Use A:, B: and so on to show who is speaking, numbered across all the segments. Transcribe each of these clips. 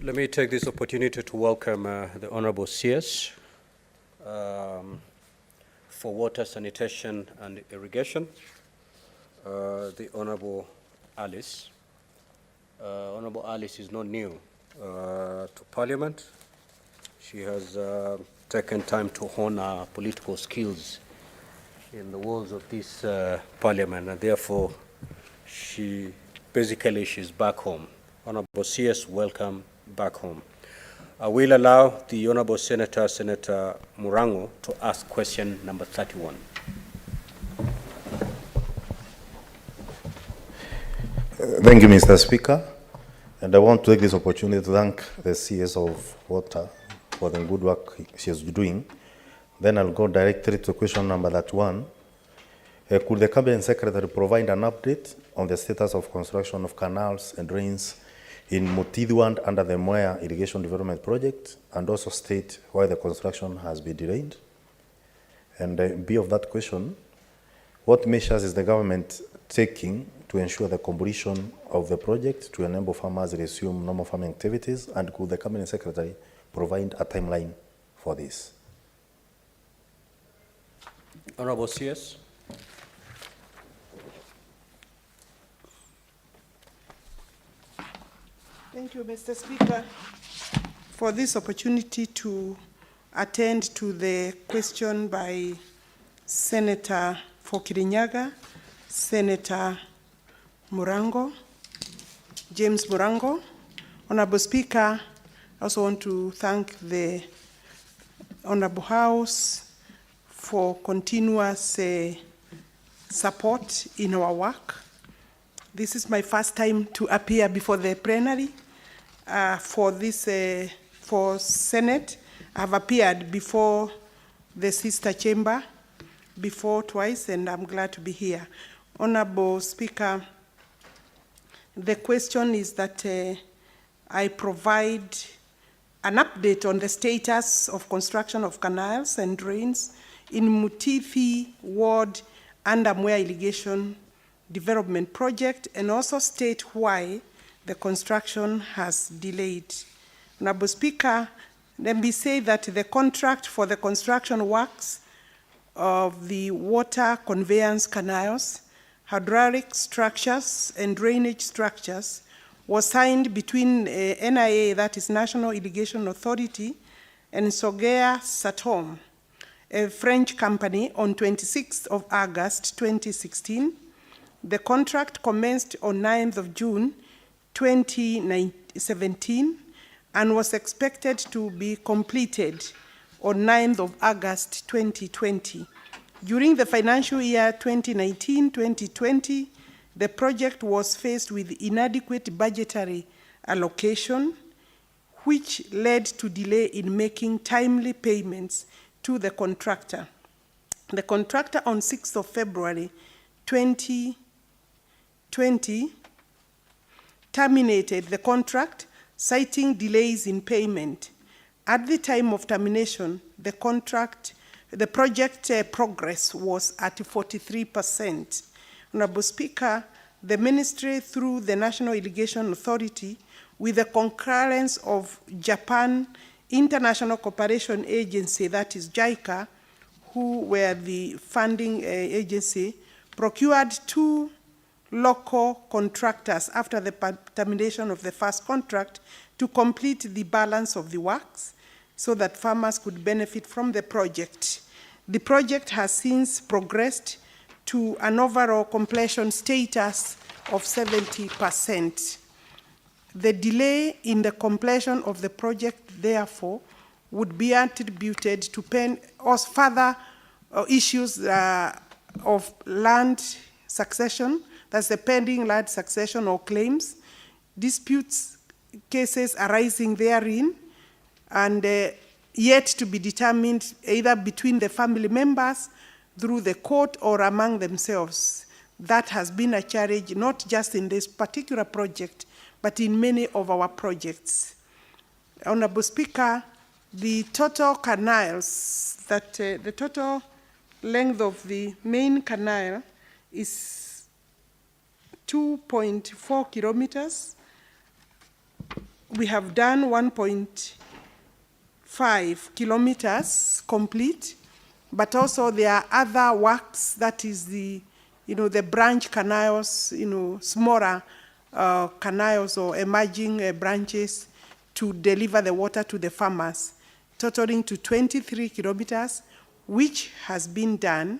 A: Let me take this opportunity to welcome the Honorable CS for Water, Sanitation and Irrigation, the Honorable Alice. Honorable Alice is not new to Parliament. She has taken time to hone her political skills in the walls of this Parliament, and therefore she's back home. Honorable CS, welcome back home. I will allow the Honorable Senator Murango, to ask question number 31.
B: Thank you, Mr. Speaker. And I want to take this opportunity to thank the CS of Water for the good work she is doing. Then I'll go directly to question number 31. Could the Cabinet Secretary provide an update on the status of construction of canals and drains in Mutidwand under the Mwea Irrigation Development Project, and also state why the construction has been delayed? And B of that question, what measures is the government taking to ensure the completion of the project to enable farmers to resume normal farming activities, and could the Cabinet Secretary provide a timeline for this?
A: Honorable CS.
C: Thank you, Mr. Speaker, for this opportunity to attend to the question by Senator Fokirinyaga, Senator Murango, James Murango. Honorable Speaker, I also want to thank the Honorable House for continuous support in our work. This is my first time to appear before the plenary for Senate. I've appeared before the sister chamber before twice, and I'm glad to be here. Honorable Speaker, the question is that I provide an update on the status of construction of canals and drains in Mutithi Ward under Mwea Irrigation Development Project, and also state why the construction has delayed. Honorable Speaker, let me say that the contract for the construction works of the water conveyance canals, hydraulic structures, and drainage structures was signed between NIA, that is National Irrigation Authority, and Sogea Satom, a French company, on 26th of August 2016. The contract commenced on 9th of June 2017 and was expected to be completed on 9th of August 2020. During the financial year 2019-2020, the project was faced with inadequate budgetary allocation, which led to delay in making timely payments to the contractor. The contractor on 6th of February 2020 terminated the contract, citing delays in payment. At the time of termination, the project progress was at 43%. Honorable Speaker, the Ministry, through the National Irrigation Authority, with the concurrence of Japan International Cooperation Agency, that is JICA, who were the funding agency, procured 2 local contractors after the termination of the first contract to complete the balance of the works so that farmers could benefit from the project. The project has since progressed to an overall completion status of 70%. The delay in the completion of the project, therefore, would be attributed to further issues of land succession, that's the pending land succession or claims, disputes, cases arising therein, and yet to be determined either between the family members, through the court, or among themselves. That has been a challenge, not just in this particular project, but in many of our projects. Honorable Speaker, the total canals, the total length of the main canal is 2.4 kilometers, we have done 1.5 kilometers complete, but also there are other works, that is the branch canals, smaller canals or emerging branches to deliver the water to the farmers, totaling to 23 kilometers, which has been done.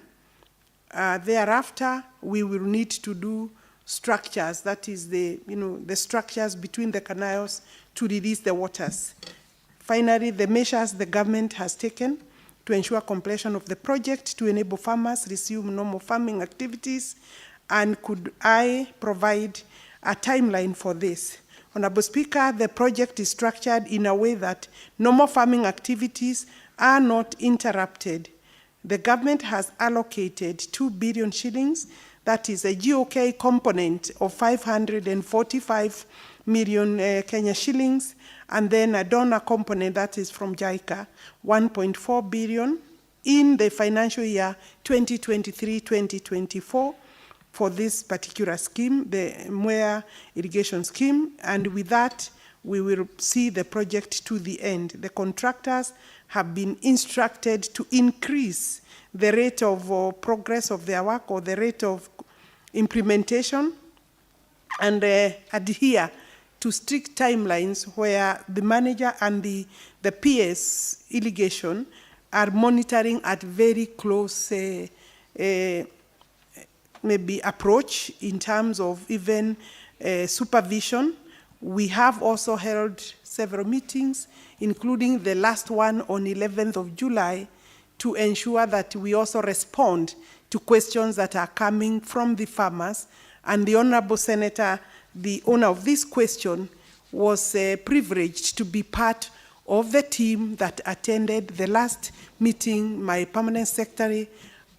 C: Thereafter, we will need to do structures, that is the structures between the canals to release the waters. Finally, the measures the government has taken to ensure completion of the project to enable farmers resume normal farming activities, and could I provide a timeline for this? Honorable Speaker, the project is structured in a way that normal farming activities are not interrupted. The government has allocated 2 billion shillings, that is a GOK component of 545 million Kenya shillings, and then a donor component that is from JICA, 1.4 billion in the financial year 2023-2024 for this particular scheme, the Mwea irrigation scheme, and with that, we will see the project to the end. The contractors have been instructed to increase the rate of progress of their work, or the rate of implementation, and adhere to strict timelines where the manager and the PS irrigation are monitoring at very close maybe approach in terms of even supervision. We have also held several meetings, including the last one on 11th of July, to ensure that we also respond to questions that are coming from the farmers. And the Honorable Senator, the owner of this question, was privileged to be part of the team that attended the last meeting, my permanent secretary,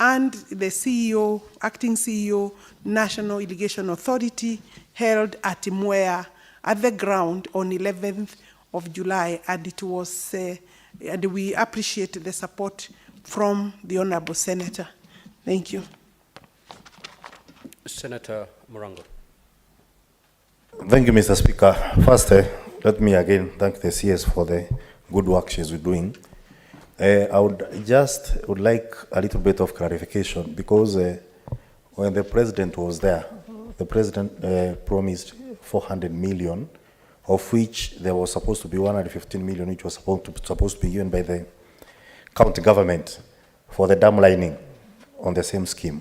C: and the CEO, acting CEO, National Irrigation Authority, held at Mwea at the ground on 11th of July, and it was, and we appreciate the support from the Honorable Senator. Thank you.
A: Senator Morango.
B: Thank you, Mr. Speaker. First, let me again thank the CS for the good work she's doing. I would like a little bit of clarification, because when the president was there, the president promised 400 million, of which there was supposed to be 115 million, which was supposed to be given by the county government for the dam lining on the same scheme.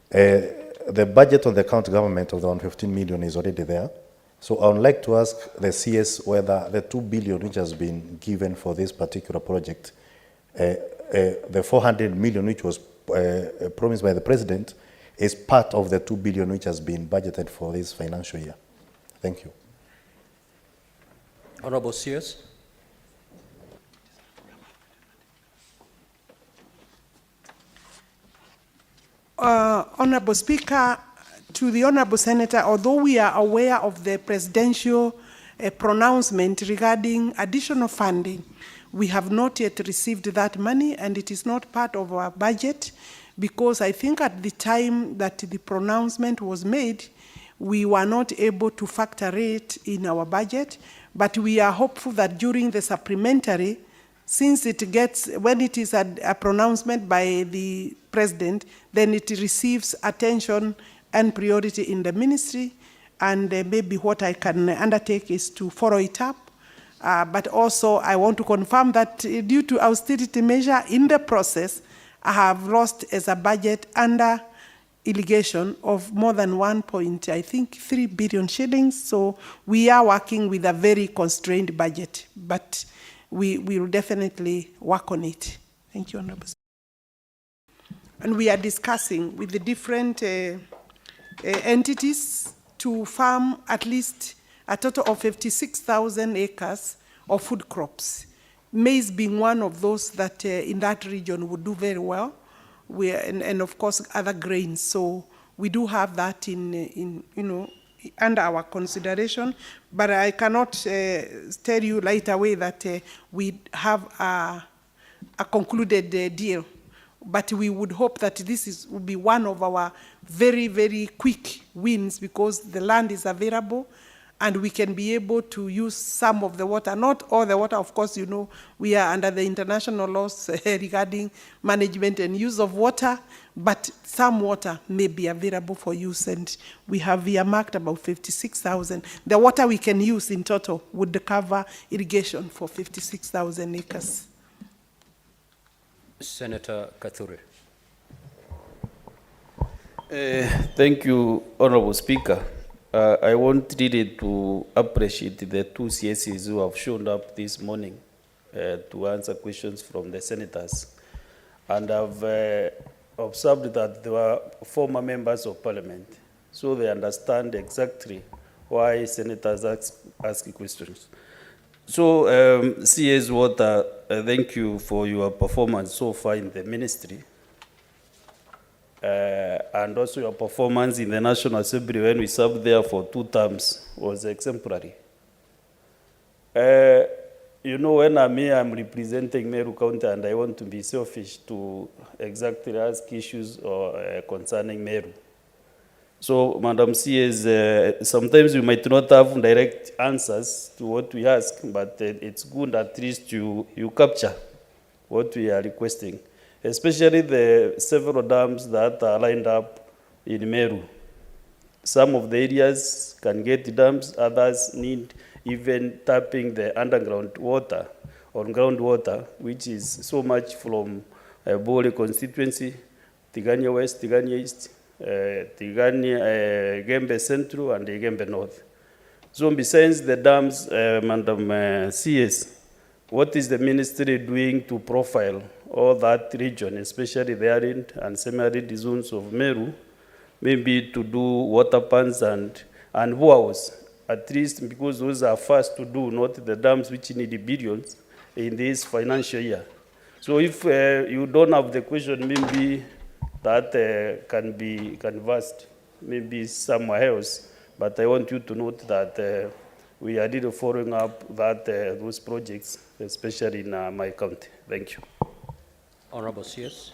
B: The budget on the county government of the 115 million is already there. So I would like to ask the CS whether the 2 billion which has been given for this particular project, the 400 million which was promised by the president, is part of the 2 billion which has been budgeted for this financial year. Thank you.
A: Honorable CS.
C: Honorable Speaker, to the Honorable Senator, although we are aware of the presidential pronouncement regarding additional funding, we have not yet received that money, and it is not part of our budget, because I think at the time that the pronouncement was made, we were not able to factor it in our budget, but we are hopeful that during the supplementary, since when it is a pronouncement by the president, then it receives attention and priority in the ministry, and maybe what I can undertake is to follow it up. But also I want to confirm that due to austerity measure in the process, I have lost as a budget under irrigation of more than 3 billion shillings. So we are working with a very constrained budget, but we will definitely work on it. Thank you, Honorable. And we are discussing with the different entities to farm at least a total of 56,000 acres of food crops. Maize being one of those that in that region would do very well, and of course other grains. So we do have that in under our consideration, but I cannot tell you right away that we have a concluded deal. But we would hope that this will be one of our very, very quick wins, because the land is available and we can be able to use some of the water, not all the water. Of course, you know, we are under the international laws regarding management and use of water, but some water may be available for use, and we have earmarked about 56,000. The water we can use in total would cover irrigation for 56,000 acres.
A: Senator Kathure.
D: Thank you, Honorable Speaker. I want really to appreciate the two CSEs who have shown up this morning to answer questions from the senators. And I've observed that they were former members of parliament, so they understand exactly why senators ask questions. So, CS Water, thank you for your performance so far in the ministry. And also your performance in the National Assembly when we served there for 2 terms was exemplary. You know, when I'm here, I'm representing Meru County, and I want to be selfish to exactly ask issues concerning Meru. So, Madam CS, sometimes you might not have direct answers to what we ask, but it's good at least you capture what we are requesting, especially the several dams that are lined up in Meru. Some of the areas can get dams, others need even tapping the underground water or groundwater, which is so much from Bole constituency, Tigania West, Tigania East, Tigania, Gembe Central, and Gembe North. So besides the dams, Madam CS, what is the ministry doing to profile all that region, especially the arid and semi-arid zones of Meru, maybe to do water pans and boreholes, at least because those are fast to do, not the dams which need billions in this financial year. So if you don't have the question, maybe that can be canvassed, maybe somewhere else. But I want you to note that we are really following up that those projects, especially in my county. Thank you.
A: Honorable CS.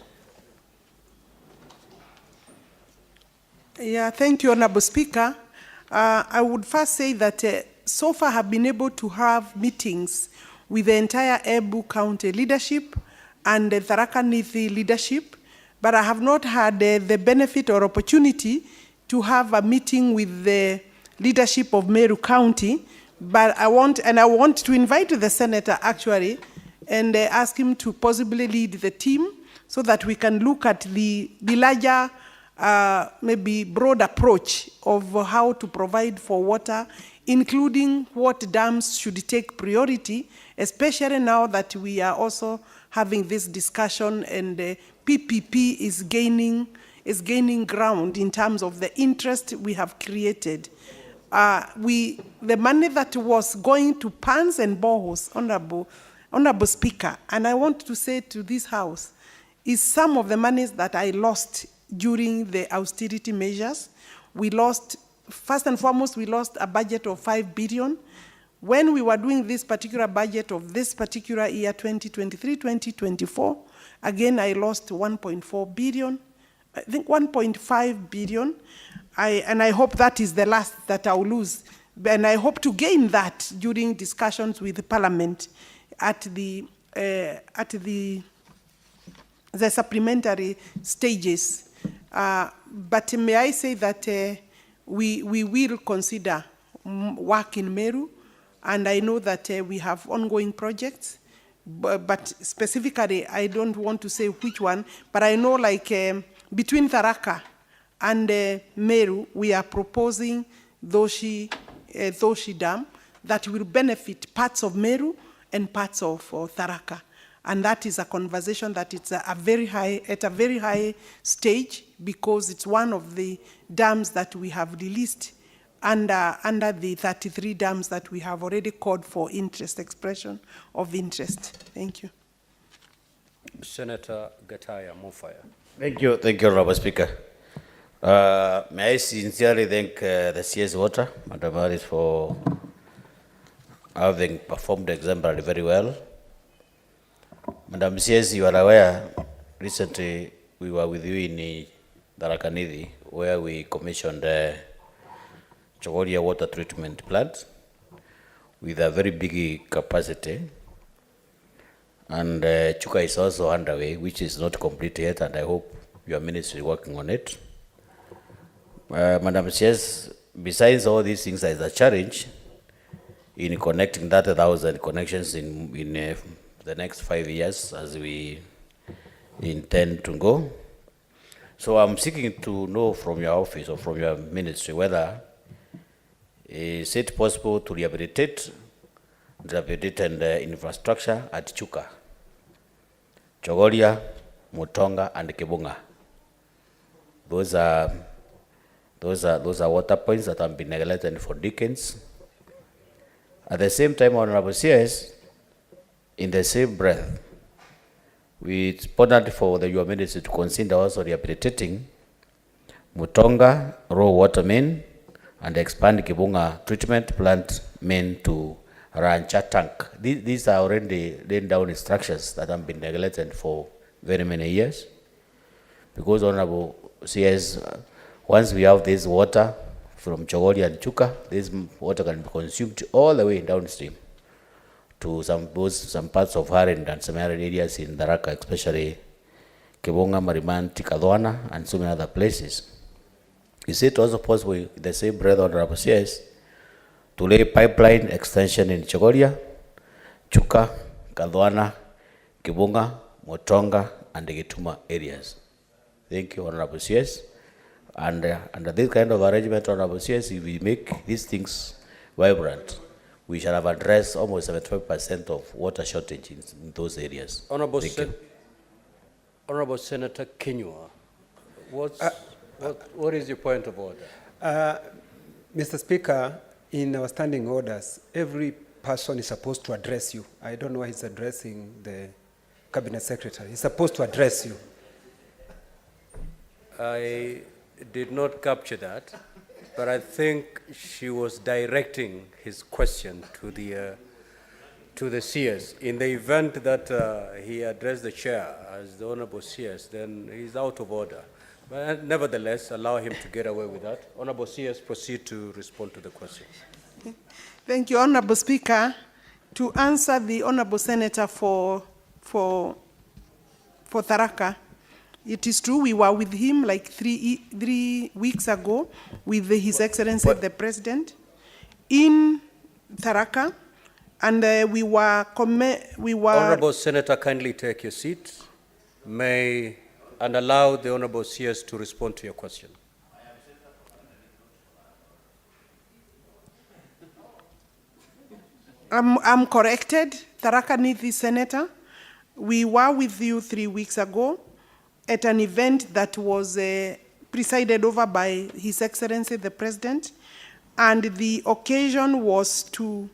C: Yeah, thank you, Honorable Speaker. I would first say that so far I have been able to have meetings with the entire Embu County leadership and the Tharaka Nithi leadership, but I have not had the benefit or opportunity to have a meeting with the leadership of Meru County. But I want to invite the senator actually and ask him to possibly lead the team so that we can look at the larger, maybe broad approach of how to provide for water, including what dams should take priority, especially now that we are also having this discussion and PPP is gaining ground in terms of the interest we have created. The money that was going to pans and boreholes, Honorable Speaker, and I want to say to this House, is some of the monies that I lost during the austerity measures. We lost, first and foremost, we lost a budget of 5 billion. When we were doing this particular budget of this particular year, 2023-2024, again, I lost 1.4 billion, I think 1.5 billion. And I hope that is the last that I'll lose. And I hope to gain that during discussions with the Parliament at the supplementary stages. But may I say that we will consider work in Meru, and I know that we have ongoing projects, but specifically I don't want to say which one, but I know like between Tharaka and Meru, we are proposing Doshi Dam that will benefit parts of Meru and parts of Tharaka. And that is a conversation that it's at a very high stage, because it's one of the dams that we have released under the 33 dams that we have already called for expression of interest. Thank you.
A: Senator Gataya Mofaya.
E: Thank you, Honorable Speaker. May I sincerely thank the CS Water, Madam Alice, for having performed exemplary very well. Madam CS, you are aware, recently we were with you in Tharaka Nithi, where we commissioned Chogoria water treatment plant with a very big capacity. And Chuka is also underway, which is not complete yet, and I hope your ministry is working on it. Madam Chair, besides all these things, there is a challenge in connecting that 1,000 connections in the next 5 years as we intend to go. So I'm seeking to know from your office or from your ministry whether is it possible to rehabilitate infrastructure at Chuka, Chogoria, Mutonga, and Kibunga. Those are water points that have been neglected for decades. At the same time, Honorable CS, in the same breath, it's important for your ministry to consider also rehabilitating Mutonga raw water main and expand Kibunga treatment plant main to Rancha tank. These are already laid down structures that have been neglected for very many years. Because Honorable CS, once we have this water from Chogoria and Chuka, this water can be consumed all the way downstream to some parts of Harend and some other areas in Daraka, especially Kibunga, Mariman, Tikadwana, and so many other places. Is it also possible, in the same breath, Honorable CS, to lay pipeline extension in Chogoria, Chuka, Kadwana, Kibunga, Motonga, and the Gituma areas? Thank you, Honorable CS. And under this kind of arrangement, Honorable CS, if we make these things vibrant, we shall have addressed almost 75% of water shortage in those areas.
A: Honorable Senator Kinyua, what is your point of order?
F: Mr. Speaker, in our standing orders, every person is supposed to address you. I don't know why he's addressing the Cabinet Secretary. He's supposed to address you.
A: I did not capture that, but I think she was directing his question to the CS. In the event that he addressed the chair as the Honorable CS, then he's out of order. But nevertheless, allow him to get away with that. Honorable CS, proceed to respond to the question.
C: Thank you, Honorable Speaker. To answer the Honorable Senator for Tharaka, it is true we were with him like three weeks ago with His Excellency the President in Tharaka, and we were.
A: Honorable Senator, kindly take your seat. And allow the Honorable CS to respond to your question.
C: I'm corrected. Tharaka Nithi Senator, we were with you 3 weeks ago at an event that was presided over by His Excellency the President, and the occasion was to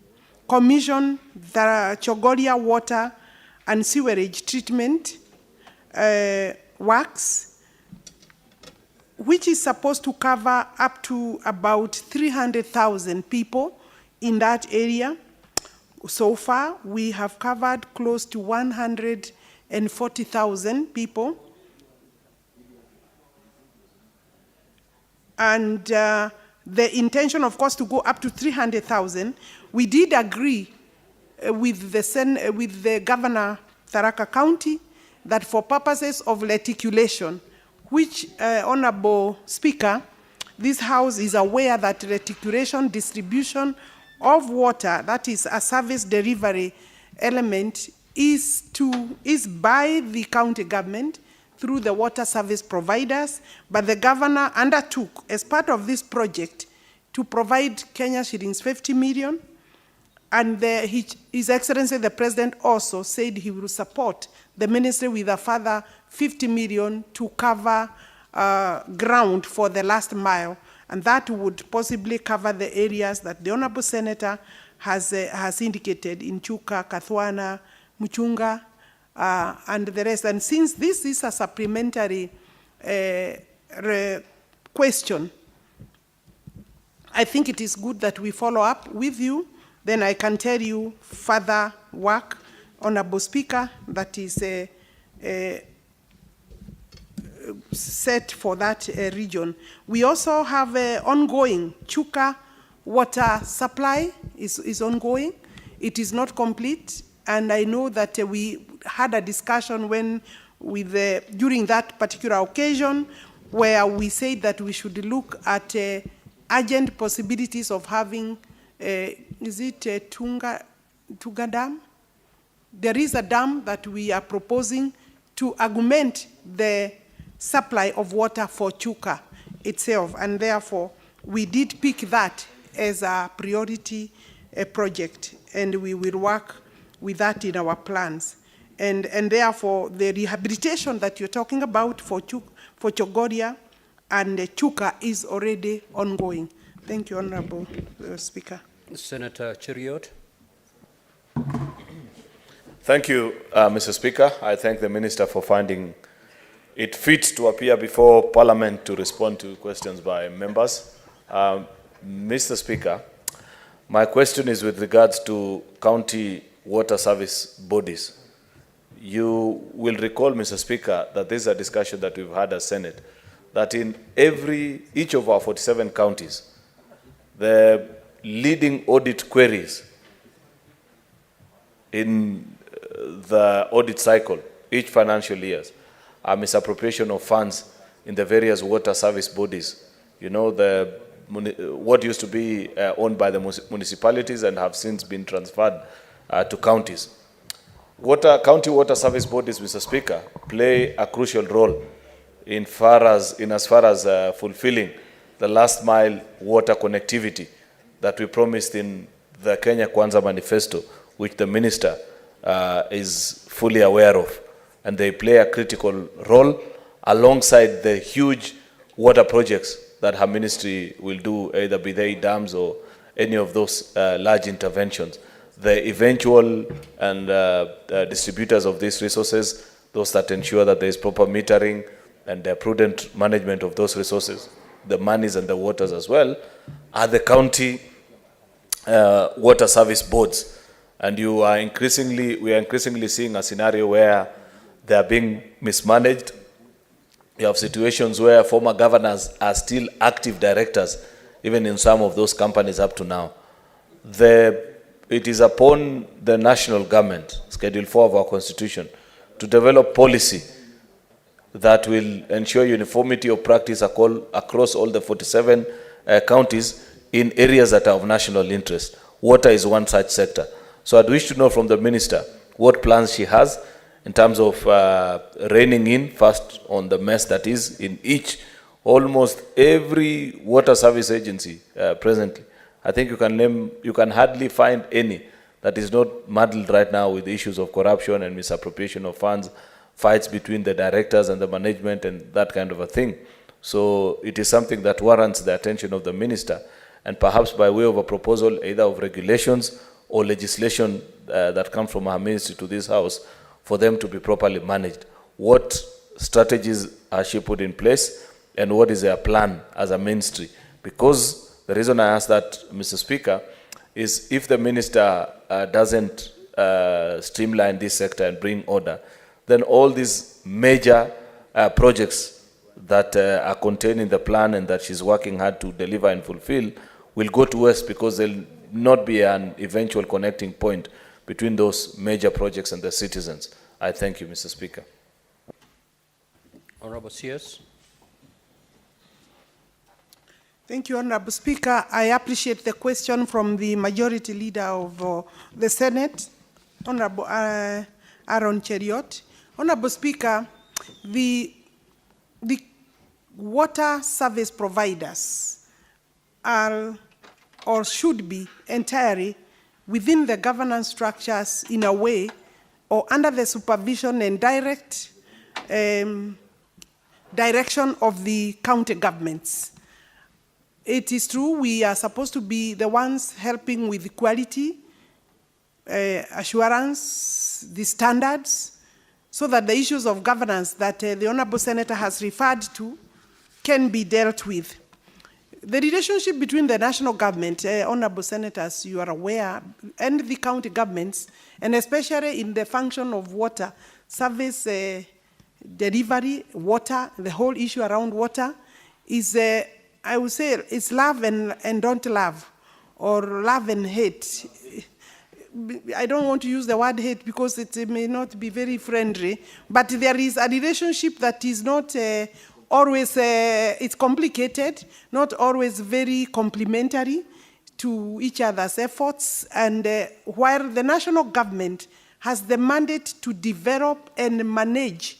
C: commission the Chogoria water and sewerage treatment works, which is supposed to cover up to about 300,000 people in that area. So far, we have covered close to 140,000 people. And the intention, of course, to go up to 300,000. We did agree with the Governor Tharaka County that for purposes of reticulation, which, Honorable Speaker, this House is aware that reticulation, distribution of water, that is a service delivery element, is by the county government through the water service providers, but the Governor undertook, as part of this project, to provide Kenya shillings 50 million, and His Excellency the President also said he will support the ministry with a further 50 million to cover ground for the last mile, and that would possibly cover the areas that the Honorable Senator has indicated in Chuka, Kathwana, Muchunga, and the rest. And since this is a supplementary question, I think it is good that we follow up with you. Then I can tell you further work, Honorable Speaker, that is set for that region. We also have ongoing Chuka water supply is ongoing. It is not complete, and I know that we had a discussion during that particular occasion where we said that we should look at urgent possibilities of having, is it Tunga Dam? There is a dam that we are proposing to augment the supply of water for Chuka itself, and therefore we did pick that as a priority project, and we will work with that in our plans. And therefore, the rehabilitation that you're talking about for Chogoria and Chuka is already ongoing. Thank you, Honorable Speaker.
A: Senator Cheriot.
G: Thank you, Mr. Speaker. I thank the Minister for finding it fit to appear before Parliament to respond to questions by members. Mr. Speaker, my question is with regards to county water service bodies. You will recall, Mr. Speaker, that this is a discussion that we've had as Senate, that in each of our 47 counties, the leading audit queries in the audit cycle, each financial years, are misappropriation of funds in the various water service bodies. You know, what used to be owned by the municipalities and have since been transferred to counties. County water service bodies, Mr. Speaker, play a crucial role in as far as fulfilling the last mile water connectivity that we promised in the Kenya Kwanza Manifesto, which the Minister is fully aware of. And they play a critical role alongside the huge water projects that her ministry will do, either be they dams or any of those large interventions. The eventual and distributors of these resources, those that ensure that there is proper metering and the prudent management of those resources, the monies and the waters as well, are the county water service boards. And we are increasingly seeing a scenario where they are being mismanaged. You have situations where former governors are still active directors, even in some of those companies up to now. It is upon the national government, Schedule 4 of our Constitution, to develop policy that will ensure uniformity of practice across all the 47 counties in areas that are of national interest. Water is one such sector. So I'd wish to know from the Minister what plans she has in terms of reining in first on the mess that is in almost every water service agency presently. I think you can hardly find any that is not muddled right now with issues of corruption and misappropriation of funds, fights between the directors and the management and that kind of a thing. So it is something that warrants the attention of the Minister, and perhaps by way of a proposal either of regulations or legislation that comes from her ministry to this House for them to be properly managed. What strategies has she put in place, and what is their plan as a ministry? Because the reason I ask that, Mr. Speaker, is if the Minister doesn't streamline this sector and bring order, then all these major projects that are contained in the plan and that she's working hard to deliver and fulfill will go to waste, because there will not be an eventual connecting point between those major projects and the citizens. I thank you, Mr. Speaker.
A: Honorable CS.
C: Thank you, Honorable Speaker. I appreciate the question from the Majority Leader of the Senate, Honorable Aaron Cheriot. Honorable Speaker, the water service providers are or should be entirely within the governance structures in a way, or under the supervision and direct direction of the county governments. It is true we are supposed to be the ones helping with quality, assurance, the standards, so that the issues of governance that the Honorable Senator has referred to can be dealt with. The relationship between the national government, Honorable Senators, you are aware, and the county governments, and especially in the function of water, service delivery, water, the whole issue around water, is, I would say, it's love and don't love. or love and hate. I don't want to use the word hate because it may not be very friendly, but there is a relationship that is not always, it's complicated, not always very complementary to each other's efforts. And while the national government has the mandate to develop and manage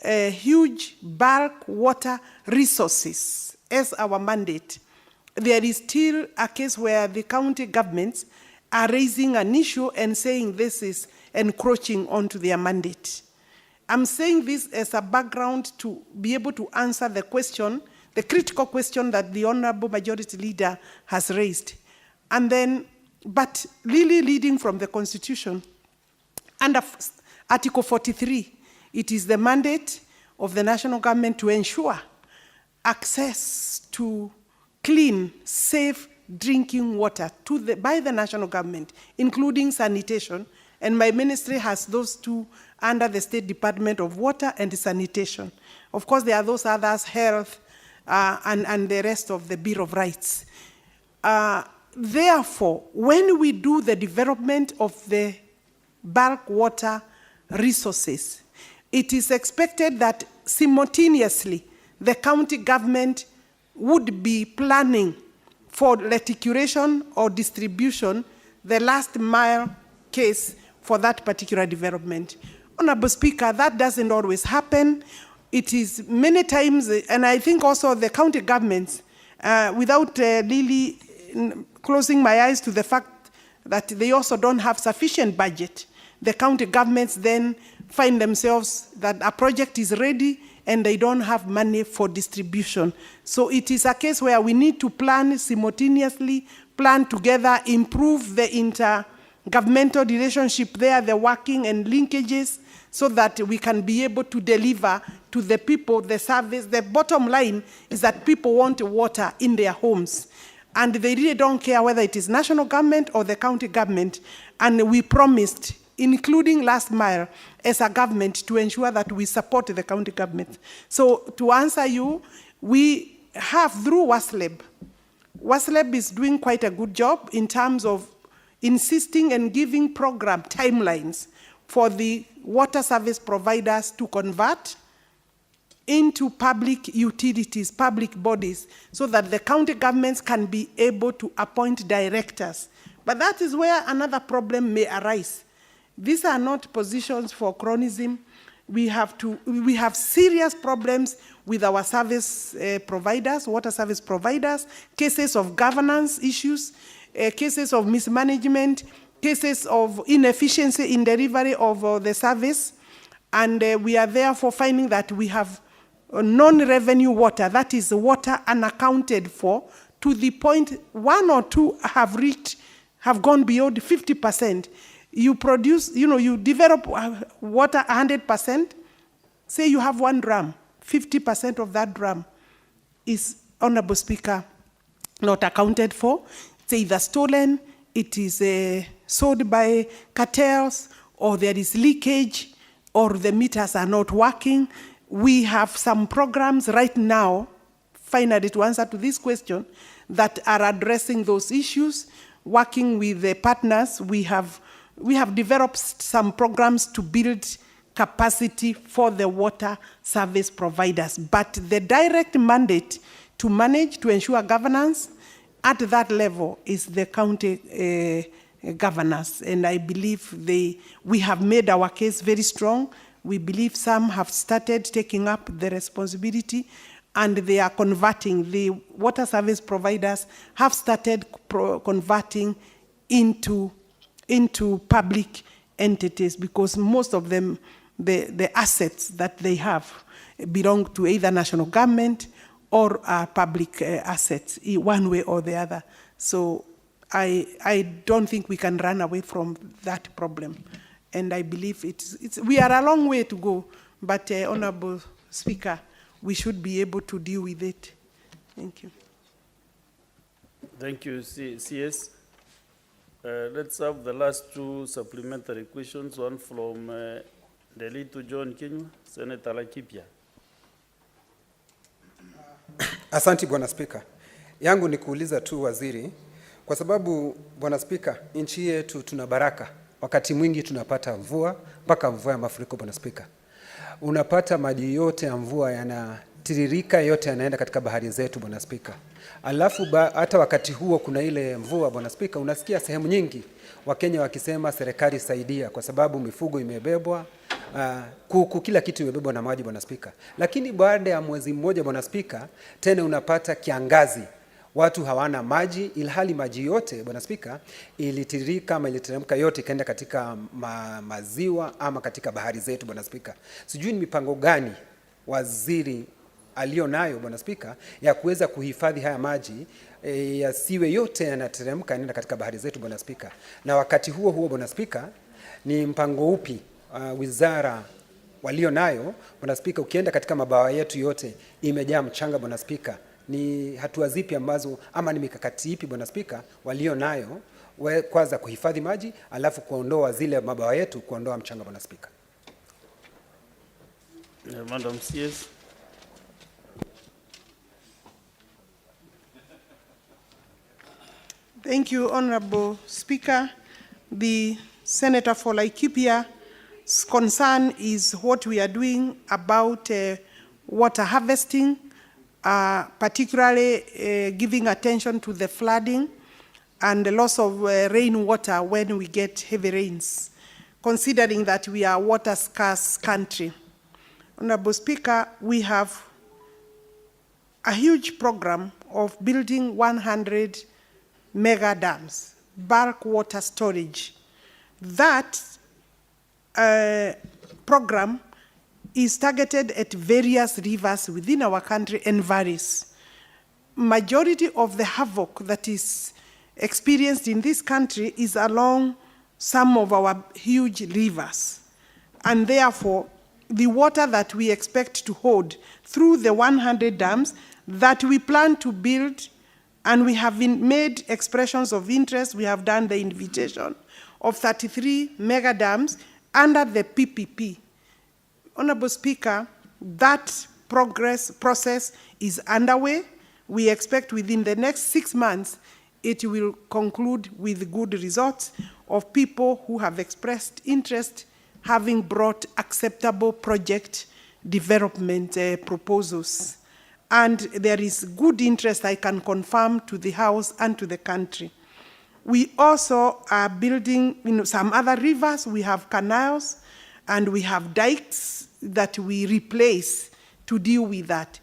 C: huge bulk water resources as our mandate, there is still a case where the county governments are raising an issue and saying this is encroaching onto their mandate. I'm saying this as a background to be able to answer the question, the critical question that the Honorable Majority Leader has raised. And then, but really leading from the Constitution, under Article 43, it is the mandate of the national government to ensure access to clean, safe drinking water by the national government, including sanitation. And my ministry has those two under the State Department of Water and Sanitation. Of course, there are those others, health, and the rest of the Bill of Rights. Therefore, when we do the development of the bulk water resources, it is expected that simultaneously the county government would be planning for reticulation or distribution, the last mile case for that particular development. Honorable Speaker, that doesn't always happen. It is many times, and I think also the county governments, without really closing my eyes to the fact that they also don't have sufficient budget, the county governments then find themselves that a project is ready and they don't have money for distribution. So it is a case where we need to plan simultaneously, plan together, improve the intergovernmental relationship there, the working and linkages, so that we can be able to deliver to the people the service. The bottom line is that people want water in their homes, and they really don't care whether it is national government or the county government. And we promised, including last mile, as a government, to ensure that we support the county government. So to answer you, we have through WASLEB. WASLEB is doing quite a good job in terms of insisting and giving program timelines for the water service providers to convert into public utilities, public bodies, so that the county governments can be able to appoint directors. But that is where another problem may arise. These are not positions for cronyism. We have serious problems with our service providers, water service providers, cases of governance issues, cases of mismanagement, cases of inefficiency in delivery of the service. And we are therefore finding that we have non-revenue water, that is water unaccounted for, to the point one or two have gone beyond 50%. You produce, you develop water 100%, say you have 1 drum, 50% of that drum is, Honorable Speaker, not accounted for. It's either stolen, it is sold by cartels, or there is leakage, or the meters are not working. We have some programs right now, finally, to answer to this question, that are addressing those issues, working with the partners. We have developed some programs to build capacity for the water service providers. But the direct mandate to manage, to ensure governance at that level is the county governors. And I believe we have made our case very strong. We believe some have started taking up the responsibility, and they are converting. The water service providers have started converting into public entities, because most of them, the assets that they have belong to either national government or public assets, one way or the other. So I don't think we can run away from that problem. And I believe we are a long way to go, but Honorable Speaker, we should be able to deal with it. Thank you.
D: Thank you, CS. Let's have the last two supplementary questions, one from the lead to John Kinyua, Senator Laikipia.
F: Asante Bwana Spika. Yangu ni kuuliza tu waziri, Kwa sababu Bwana Spika, nchi yetu tuna baraka. Wakati mwingi tunapata mvua, mpaka mvua ya mafuriko Bwana Spika. Unapata maji yote ya mvua yanatiririka, yote yanaenda katika bahari zetu Bwana Spika. Alafu hata wakati huo kuna ile mvua Bwana Spika, unasikia sehemu nyingi Wakenya wakisema serikali saidia kwa sababu mifugo imebebwa, kuku, kila kitu imebebwa na maji Bwana Spika. Lakini baada ya mwezi mmoja Bwana Spika, tena unapata kiangazi. Watu hawana maji, ilhali maji yote Bwana Spika ilitiririka ama iliteremka yote ikaenda katika maziwa ama katika bahari zetu Bwana Spika. Sijui ni mipango gani waziri alio nayo Bwana Spika ya kuweza kuhifadhi haya maji yasiwe yote yanateremka yanaenda katika bahari zetu Bwana Spika. Na wakati huo huo Bwana Spika, ni mpango upi wizara walio nayo Bwana Spika, ukienda katika mabawa yetu yote imejaa mchanga Bwana Spika, ni hatua zipi ambazo ama ni mikakati ipi Bwana Spika walio nayo kwanza kuhifadhi maji alafu kuondoa zile mabawa yetu, kuondoa mchanga Bwana Spika?
D: Madam CS.
C: Thank you, Honorable Speaker. The Senator for Laikipia's concern is what we are doing about water harvesting, particularly giving attention to the flooding and the loss of rainwater when we get heavy rains, considering that we are a water-scarce country. Honorable Speaker, we have a huge program of building 100 mega dams, bulk water storage. That program is targeted at various rivers within our country and varies. Majority of the havoc that is experienced in this country is along some of our huge rivers. And therefore, the water that we expect to hold through the 100 dams that we plan to build, and we have made expressions of interest, we have done the invitation of 33 mega dams under the PPP. Honorable Speaker, that process is underway. We expect within the next 6 months, it will conclude with good results of people who have expressed interest, having brought acceptable project development proposals. And there is good interest, I can confirm, to the House and to the country. We also are building some other rivers. We have canals and we have dikes that we replace to deal with that.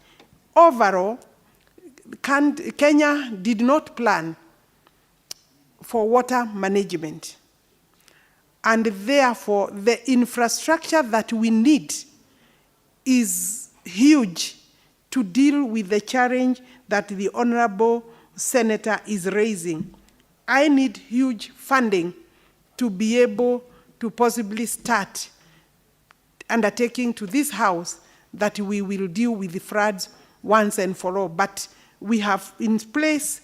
C: Overall, Kenya did not plan for water management. And therefore, the infrastructure that we need is huge to deal with the challenge that the Honorable Senator is raising. I need huge funding to be able to possibly start undertaking to this House that we will deal with the floods once and for all. But we have in place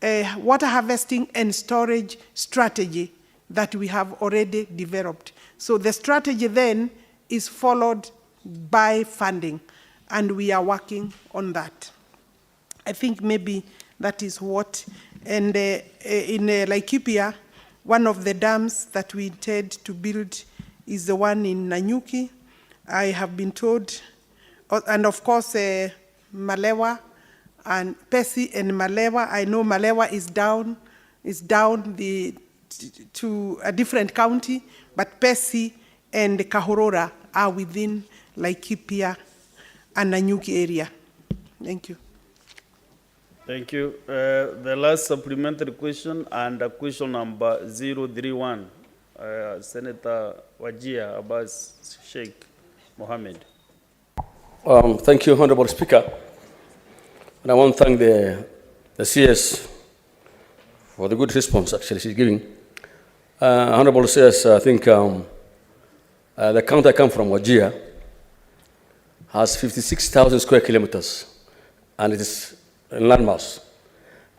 C: a water harvesting and storage strategy that we have already developed. So the strategy then is followed by funding, and we are working on that. I think maybe that is what. And in Laikipia, one of the dams that we intend to build is the one in Nanyuki. I have been told, and of course, Malewa and Pesi and Malewa. I know Malewa is down to a different county, but Pesi and Kahorora are within Laikipia and Nanyuki area. Thank you.
D: Thank you. The last supplementary question and question number 031, Senator Wajir Abbas Sheikh Mohammed.
H: Thank you, Honorable Speaker. And I want to thank the CS for the good response actually she's giving. Honorable CS, I think the county I come from, Wajir, has 56,000 square kilometers, and it is a landmass,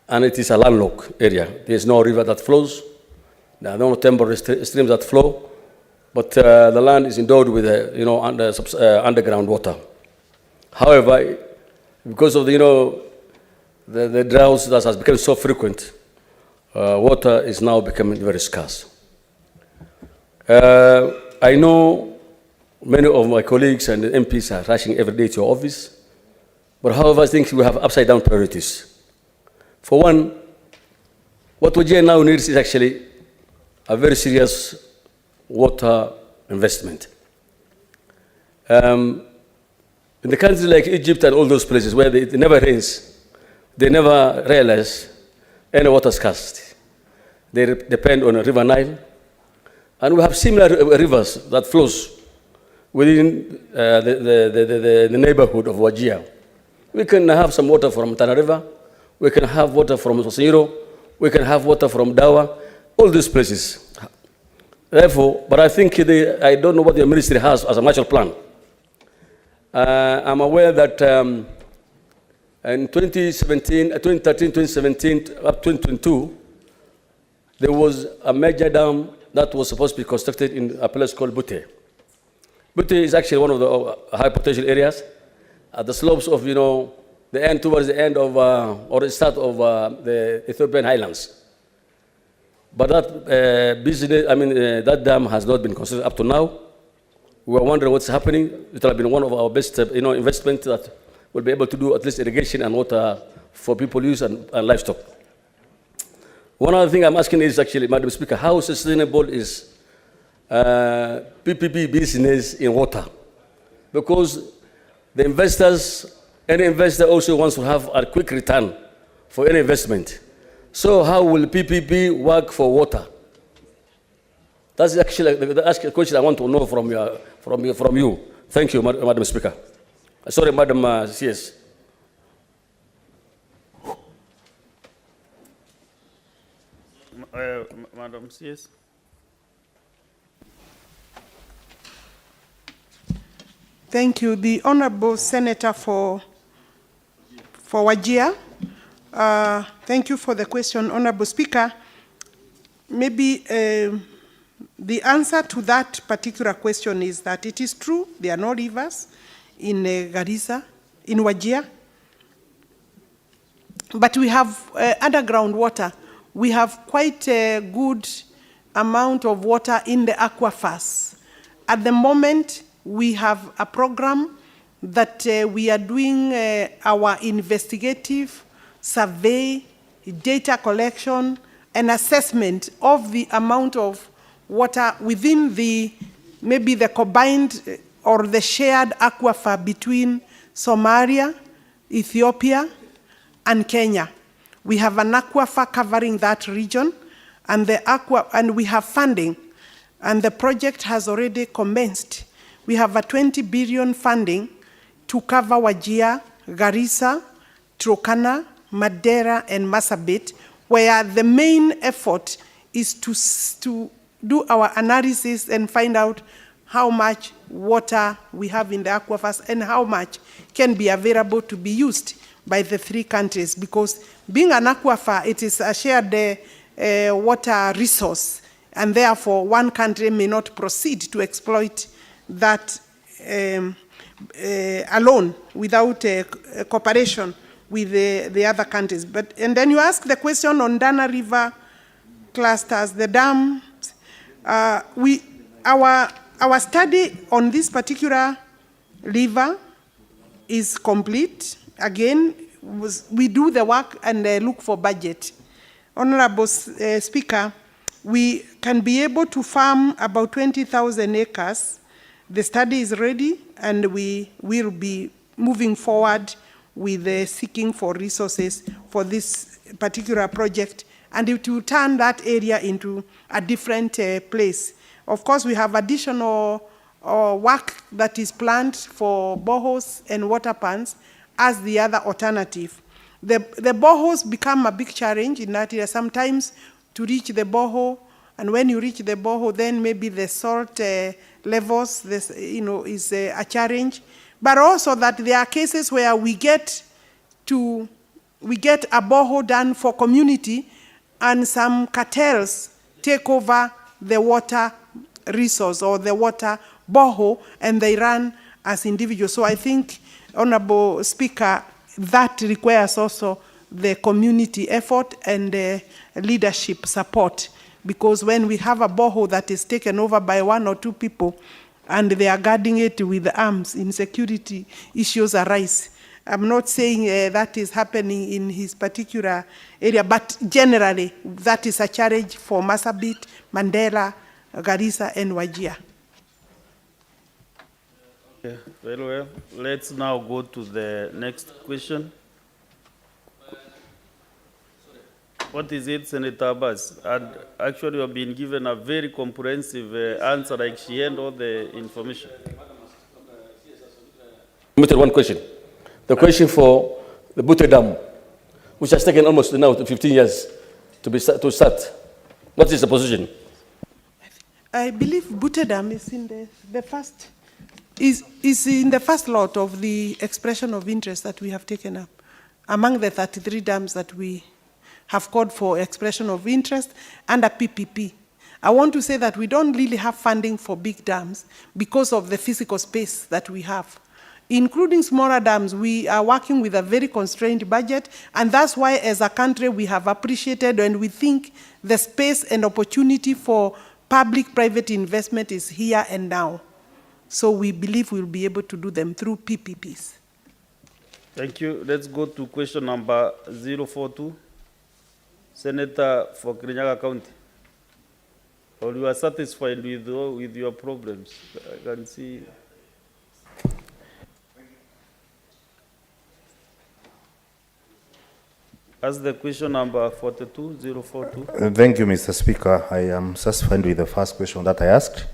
H: and it is a landlocked area. There is no river that flows. There are no temporary streams that flow, but the land is endowed with underground water. However, because of the droughts that has become so frequent, water is now becoming very scarce. I know many of my colleagues and the MPs are rushing every day to your office, but however, I think we have upside-down priorities. For one, what Wajir now needs is actually a very serious water investment. In the countries like Egypt and all those places where it never rains, they never realize any water scarcity. They depend on a river Nile, and we have similar rivers that flows within the neighborhood of Wajir. We can have some water from Tana River, we can have water from Sosiro, we can have water from Dawa, all these places. Therefore, but I think I don't know what the ministry has as a master plan. I'm aware that in 2013, 2017, up to 2022, there was a major dam that was supposed to be constructed in a place called Butte. Butte is actually one of the high potential areas at the slopes of, the end, towards the end of, or the start of the Ethiopian highlands. But that that dam has not been constructed up to now. We are wondering what's happening. It will have been one of our best, investments that will be able to do at least irrigation and water for people use and livestock. One other thing I'm asking is actually, Madam Speaker, how sustainable is PPP business in water? Because the investors, any investor also wants to have a quick return for any investment. So how will PPP work for water? That's actually the question I want to know from you. Thank you, Madam Speaker. Sorry, Madam CS.
D: Madam CS.
C: Thank you. The Honorable Senator for Wajir. Thank you for the question, Honorable Speaker. Maybe the answer to that particular question is that it is true there are no rivers in Garissa, in Wajir, but we have underground water. We have quite a good amount of water in the aquifers. At the moment, we have a program that we are doing our investigative survey, data collection, and assessment of the amount of water within maybe the combined or the shared aquifer between Somalia, Ethiopia, and Kenya. We have an aquifer covering that region, and we have funding, and the project has already commenced. We have a 20 billion funding to cover Wajir, Garissa, Turkana, Madera, and Marsabit, where the main effort is to do our analysis and find out how much water we have in the aquifers and how much can be available to be used by the three countries. Because being an aquifer, it is a shared water resource, and therefore one country may not proceed to exploit that alone without cooperation with the other countries. And then you ask the question on Dana River clusters, the dams. Our study on this particular river is complete. Again, we do the work and look for budget. Honorable Speaker, we can be able to farm about 20,000 acres. The study is ready, and we will be moving forward with seeking for resources for this particular project, and it will turn that area into a different place. Of course, we have additional work that is planned for boreholes and water pans as the other alternative. The boreholes become a big challenge in that area. Sometimes to reach the borehole, and when you reach the borehole, then maybe the salt levels, is a challenge. But also that there are cases where we get a borehole done for community, and some cartels take over the water resource or the water borehole, and they run as individuals. So I think, Honorable Speaker, that requires also the community effort and leadership support. Because when we have a borehole that is taken over by 1 or 2 people and they are guarding it with arms, insecurity issues arise. I'm not saying that is happening in his particular area, but generally that is a challenge for Marsabit, Mandela, Garissa, and Wajir.
D: Okay, very well. Let's now go to the next question. What is it, Senator Abbas? And actually, you have been given a very comprehensive answer, like she had all the information.
H: One question. The question for the Butte Dam, which has taken almost now 15 years to start. What is the position?
C: I believe Butte Dam is in the first is in the first lot of the expression of interest that we have taken up among the 33 dams that we have called for expression of interest under PPP. I want to say that we don't really have funding for big dams because of the physical space that we have. Including smaller dams, we are working with a very constrained budget, and that's why as a country we have appreciated and we think the space and opportunity for public-private investment is here and now. So we believe we'll be able to do them through PPPs.
D: Thank you. Let's go to question number 042. Senator for Kirinyaga County. Or you are satisfied with your problems? I can see. As the question number 42, 042.
B: Thank you, Mr. Speaker. I am satisfied with the first question that I asked.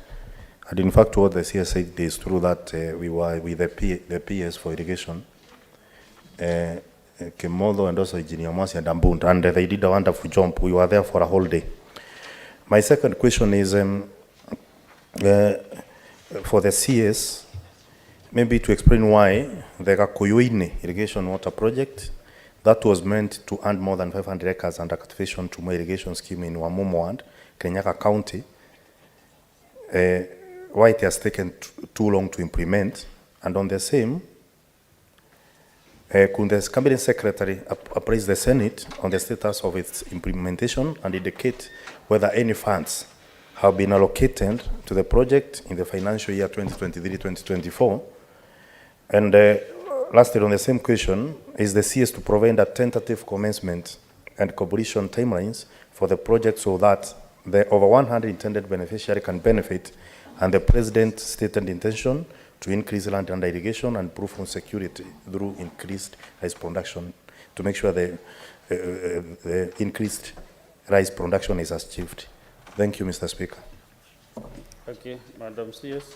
B: And in fact, what the CS said is true that we were with the PS for irrigation, Kemodo and also Engineer Mosi and Ambund, and they did a wonderful job. We were there for a whole day. My second question is for the CS, maybe to explain why the Kakuyuini irrigation water project that was meant to earn more than 500 acres under activation to my irrigation scheme in Wahome and Kirinyaga County, why it has taken too long to implement. And on the same, could the Cabinet Secretary appraise the Senate on the status of its implementation and indicate whether any funds have been allocated to the project in the financial year 2023-2024? And lastly, on the same question, is the CS to provide a tentative commencement and completion timelines for the project so that the over 100 intended beneficiaries can benefit, and the President's stated intention to increase land under irrigation and improve food security through increased rice production to make sure the increased rice production is achieved. Thank you, Mr. Speaker.
D: Okay, Madam CS.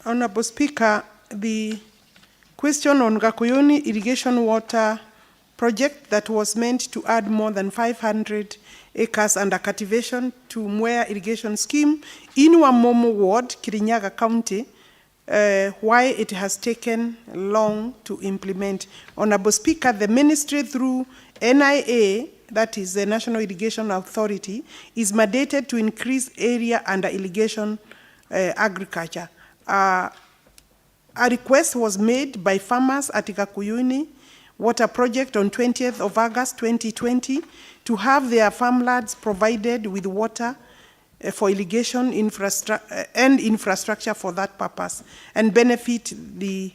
C: Honorable Speaker, the question on Gakuyuni irrigation water project that was meant to add more than 500 acres under cultivation to Mwea irrigation scheme in Wamomo ward, Kirinyaga County, why it has taken long to implement. Honorable Speaker, the ministry through NIA, that is the National Irrigation Authority, is mandated to increase area under irrigation agriculture. A request was made by farmers at Gakuyuni water project on 20th of August 2020 to have their farmlands provided with water for irrigation infrastructure for that purpose and benefit the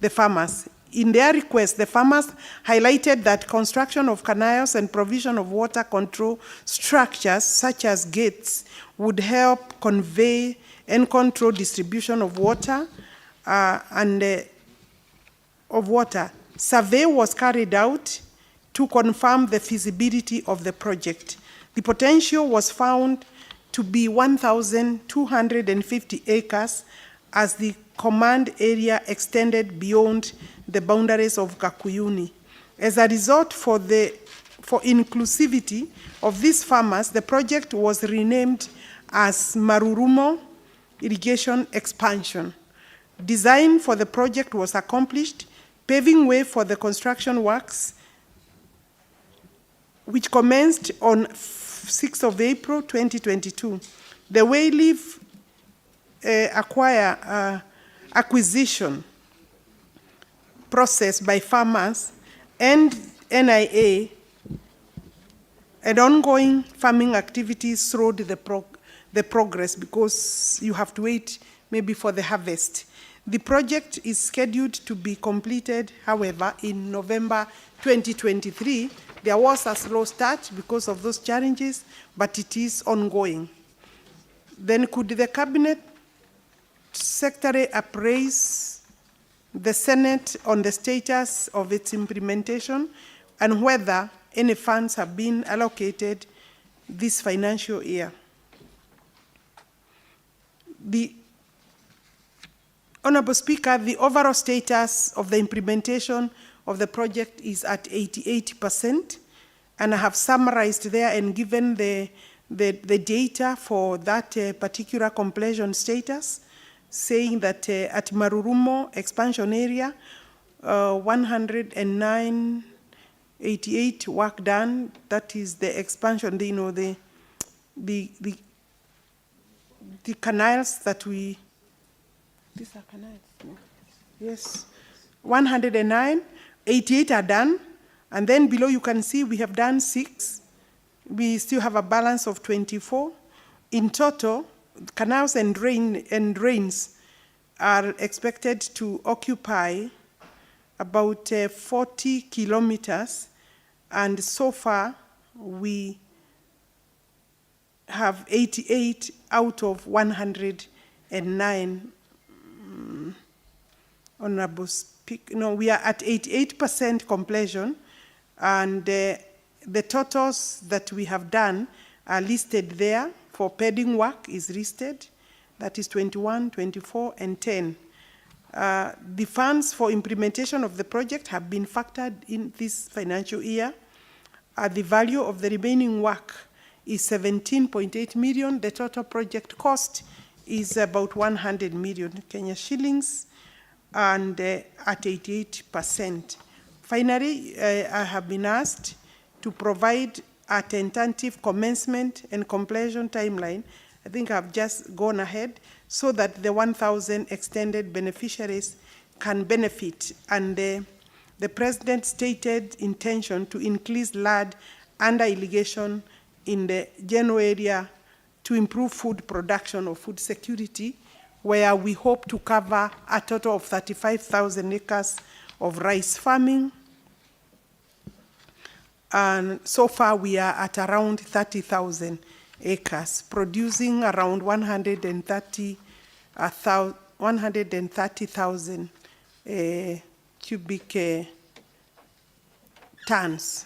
C: farmers. In their request, the farmers highlighted that construction of canals and provision of water control structures such as gates would help convey and control distribution of water Survey was carried out to confirm the feasibility of the project. The potential was found to be 1,250 acres as the command area extended beyond the boundaries of Gakuyuni. As a result, for inclusivity of these farmers, the project was renamed as Marurumo Irrigation Expansion. Design for the project was accomplished, paving way for the construction works, which commenced on 6th of April 2022. The Wayleaf acquisition process by farmers and NIA and ongoing farming activities slowed the progress because you have to wait maybe for the harvest. The project is scheduled to be completed, however, in November 2023. There was a slow start because of those challenges, but it is ongoing. Then could the Cabinet Secretary appraise the Senate on the status of its implementation and whether any funds have been allocated this financial year? The Honorable Speaker, the overall status of the implementation of the project is at 88%, and I have summarized there and given the data for that particular completion status, saying that at Marurumo expansion area, 109.88 work done. That is the expansion. You know, the canals that we. These are canals. No? Yes, 109. 88 are done, and then below you can see we have done 6. We still have a balance of 24. In total, canals and drains are expected to occupy about 40 kilometers, and so far we have 88 out of 109. Honorable Speaker, no, we are at 88% completion, and the totals that we have done are listed there. For padding work is listed, that is 21, 24, and 10. The funds for implementation of the project have been factored in this financial year. The value of the remaining work is 17.8 million. The total project cost is about 100 million Kenya shillings, and at 88%. Finally, I have been asked to provide a tentative commencement and completion timeline. I think I've just gone ahead so that the 1,000 extended beneficiaries can benefit, and the President's stated intention to increase land under irrigation in the general area to improve food production or food security, where we hope to cover a total of 35,000 acres of rice farming. And so far we are at around 30,000 acres, producing around 130,000 cubic tons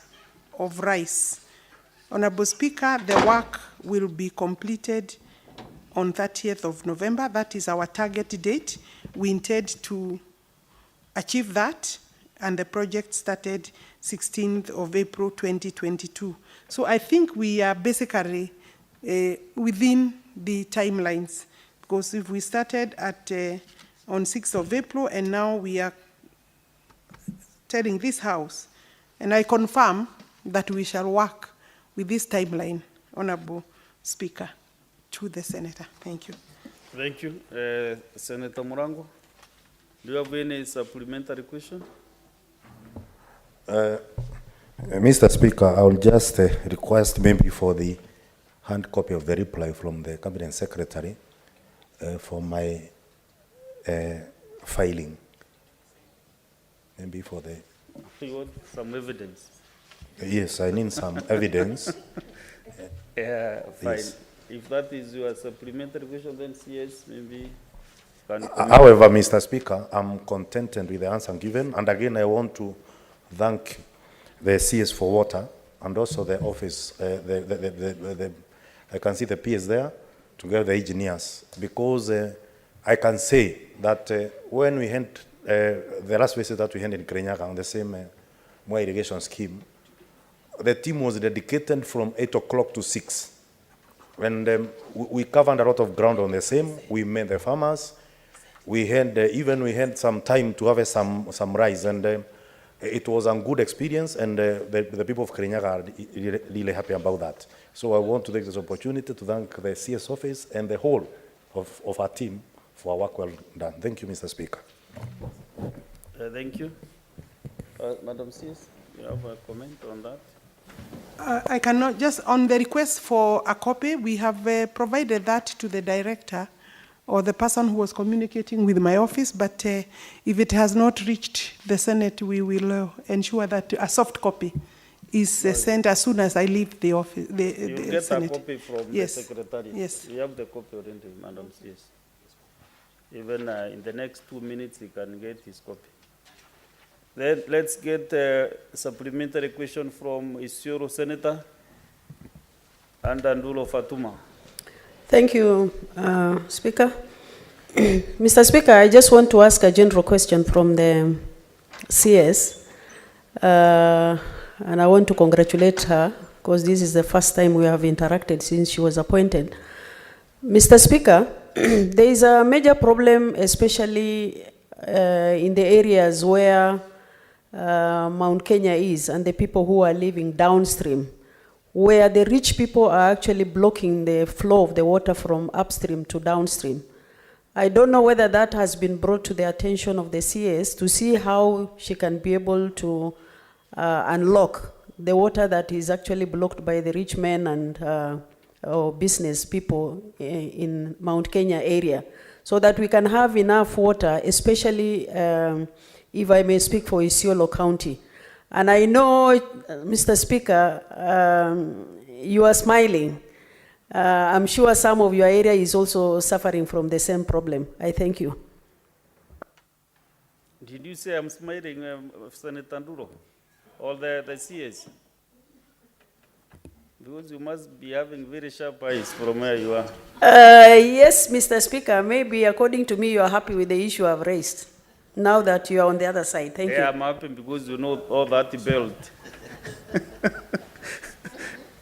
C: of rice. Honorable Speaker, the work will be completed on 30th of November. That is our target date. We intend to achieve that, and the project started 16th of April 2022. So I think we are basically within the timelines, because if we started at on 6th of April and now we are telling this House, and I confirm that we shall work with this timeline, Honorable Speaker, to the Senator. Thank you.
D: Thank you. Senator Murango, do you have any supplementary question?
B: Mr. Speaker, I will just request maybe for the hand copy of the reply from the Cabinet Secretary for my filing. Maybe for the...
D: You want some evidence?
B: Yes, I need some evidence.
D: Yeah, fine.
B: Yes.
D: If that is your supplementary question, then yes, maybe.
B: However, Mr. Speaker, I'm contented with the answer given. And again, I want to thank the CS for water and also the office, I can see the PS there, together the engineers, because I can say that when we had the last visit that we had in Kirinyaga on the same Moi irrigation scheme, the team was dedicated from 8 o'clock to 6. And we covered a lot of ground on the same. We met the farmers. We had we had some time to have some rice, and it was a good experience, and the people of Kirinyaga are really happy about that. So I want to take this opportunity to thank the CS office and the whole of our team for work well done. Thank you, Mr. Speaker.
D: Thank you. Madam CS, you have a comment on that?
C: I cannot, just on the request for a copy, we have provided that to the director or the person who was communicating with my office, but if it has not reached the Senate, we will ensure that a soft copy is sent as soon as I leave the office.
D: You get
C: Senate.
D: a copy from
C: Yes.
D: the secretary.
C: Yes.
D: You have the copy already, Madam CS. Even in the next 2 minutes, he can get his copy. Then let's get a supplementary question from Isiolo Senator and Andulo Fatuma.
I: Thank you, Speaker. Mr. Speaker, I just want to ask a general question from the CS. And I want to congratulate her because this is the first time we have interacted since she was appointed. Mr. Speaker, there is a major problem, especially in the areas where Mount Kenya is and the people who are living downstream, where the rich people are actually blocking the flow of the water from upstream to downstream. I don't know whether that has been brought to the attention of the CS to see how she can be able to unlock the water that is actually blocked by the rich men and or business people in Mount Kenya area, so that we can have enough water, especially if I may speak for Isiolo County. And I know, Mr. Speaker, you are smiling. I'm sure some of your area is also suffering from the same problem. I thank you.
D: Did you say I'm smiling, Senator Nduro? All the CS? Because you must be having very sharp eyes from where you are.
I: Yes, Mr. Speaker, maybe according to me, you are happy with the issue I've raised, now that you are on the other side. Thank you.
D: Yeah, I'm happy because you know all that belt.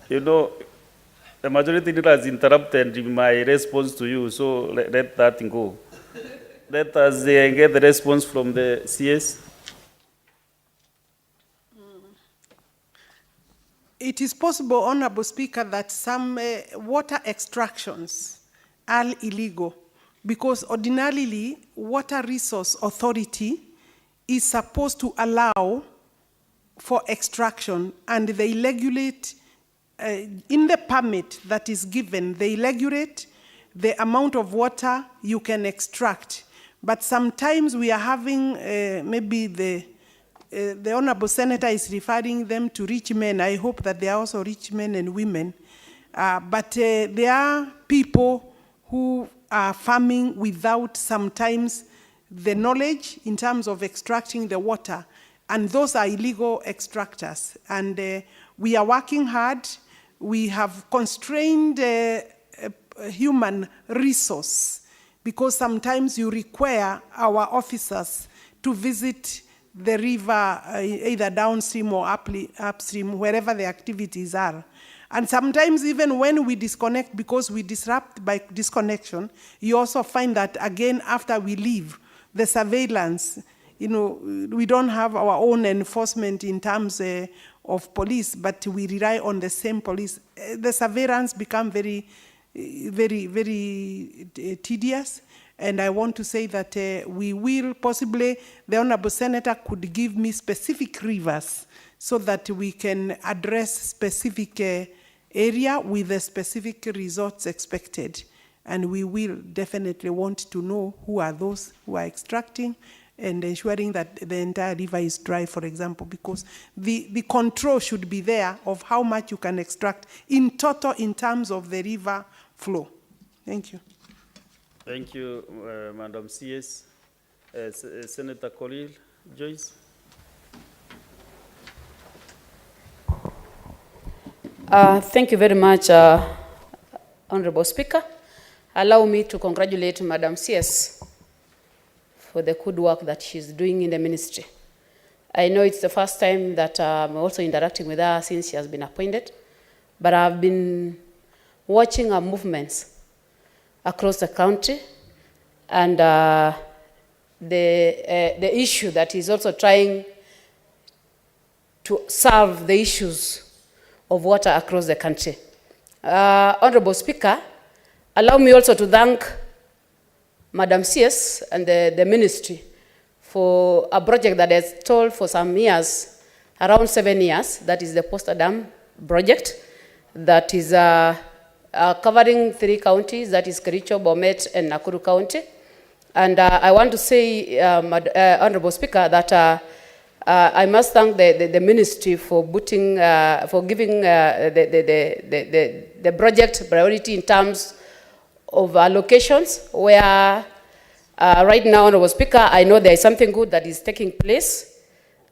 D: You know, the majority leader has interrupted my response to you, so let that go. Let us get the response from the CS.
C: It is possible, Honorable Speaker, that some water extractions are illegal because ordinarily Water Resource Authority is supposed to allow for extraction, and they regulate in the permit that is given, they regulate the amount of water you can extract. But sometimes we are having maybe the Honorable Senator is referring them to rich men. I hope that they are also rich men and women. But there are people who are farming without sometimes the knowledge in terms of extracting the water. And those are illegal extractors. And we are working hard. We have constrained human resource because sometimes you require our officers to visit the river, either downstream or upstream, wherever the activities are. And sometimes even when we disconnect, because we disrupt by disconnection, you also find that again, after we leave, the surveillance, you know, we don't have our own enforcement in terms of police, but we rely on the same police. The surveillance become very, very tedious. And I want to say that we will possibly, the Honorable Senator could give me specific rivers so that we can address specific area with the specific results expected. And we will definitely want to know who are those who are extracting and ensuring that the entire river is dry, for example, because the control should be there of how much you can extract in total in terms of the river flow. Thank you.
D: Thank you, Madam CS. Senator Khalil Joyce.
J: Thank you very much, Honorable Speaker. Allow me to congratulate Madam CS for the good work that she's doing in the ministry. I know it's the first time that I'm also interacting with her since she has been appointed, but I've been watching her movements across the country, and the issue that is also trying to solve the issues of water across the country. Honorable Speaker, allow me also to thank Madam CS and the ministry for a project that has stalled for some years, around 7 years. That is the Poster Dam project that is covering 3 counties, that is Kericho, Bomet, and Nakuru County. And I want to say, Honorable Speaker, that I must thank the ministry for giving the project priority in terms of allocations, where right now, Honorable Speaker, I know there is something good that is taking place,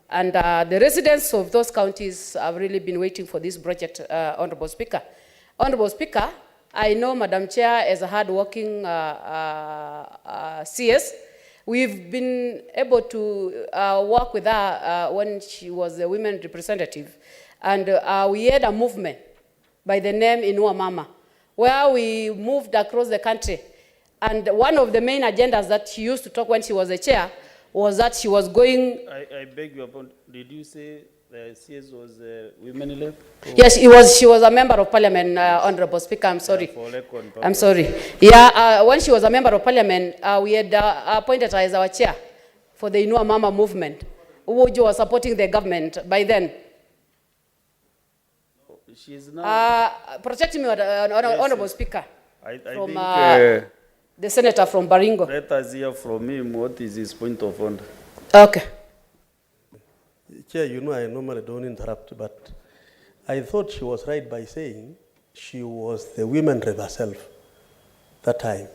J: and the residents of those counties have really been waiting for this project, Honorable Speaker. Honorable Speaker, I know Madam Chair is a hard-working CS. We've been able to work with her when she was a women representative, and we had a movement by the name Inua Mama, where we moved across the country. And one of the main agendas that she used to talk when she was a chair was that she was going...
D: I beg your pardon. Did you say the CS was women led?
J: Yes, she was a member of parliament, Honorable Speaker. I'm sorry. I'm sorry. Yeah, when she was a member of parliament, we had appointed her as our chair for the Inua Mama movement, which was supporting the government by then.
D: She is now...
J: protect me, Honorable
D: yes.
J: Speaker.
D: I
J: from
D: think...
J: the senator from Baringo.
D: let us hear from him what is his point of order.
J: Okay.
K: Chair, you know I normally don't interrupt, but I thought she was right by saying she was the women rep herself that time.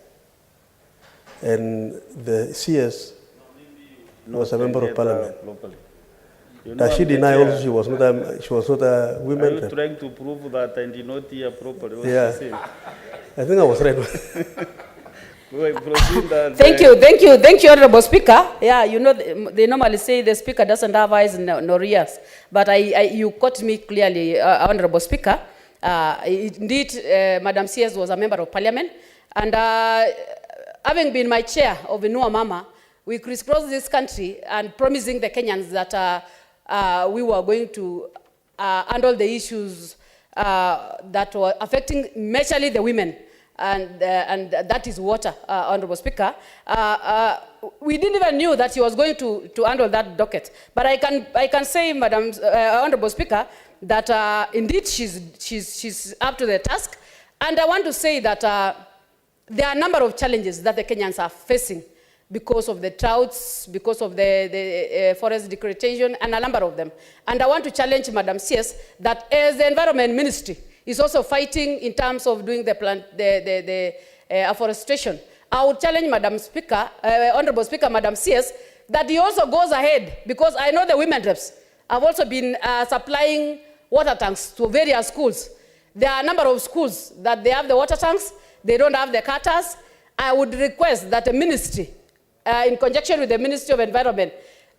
K: And the CS was a member of parliament. Does she deny also she was not a women
D: Are you
K: rep?
D: trying to prove that I did not hear properly what
K: Yeah.
D: you said?
K: I think I was right.
J: Thank you, Honorable Speaker. Yeah, you know, they normally say the Speaker doesn't have eyes nor ears, but you caught me clearly, Honorable Speaker. Indeed, Madam CS was a member of parliament, and having been my chair of Inua Mama, we crisscrossed this country and promising the Kenyans that we were going to handle the issues that were affecting majorly the women. And that is water, Honorable Speaker. We didn't even knew that he was going to handle that docket. But I can say, Madam Honorable Speaker, that indeed she's up to the task. And I want to say that there are a number of challenges that the Kenyans are facing because of the droughts, because of the forest degradation, and a number of them. And I want to challenge Madam CS that as the Environment Ministry is also fighting in terms of doing the afforestation. I would challenge Madam Speaker, Honorable Speaker, Madam CS, that he also goes ahead, because I know the women reps have also been supplying water tanks to various schools. There are a number of schools that they have the water tanks, they don't have the cutters. I would request that the ministry, in conjunction with the Ministry of Environment,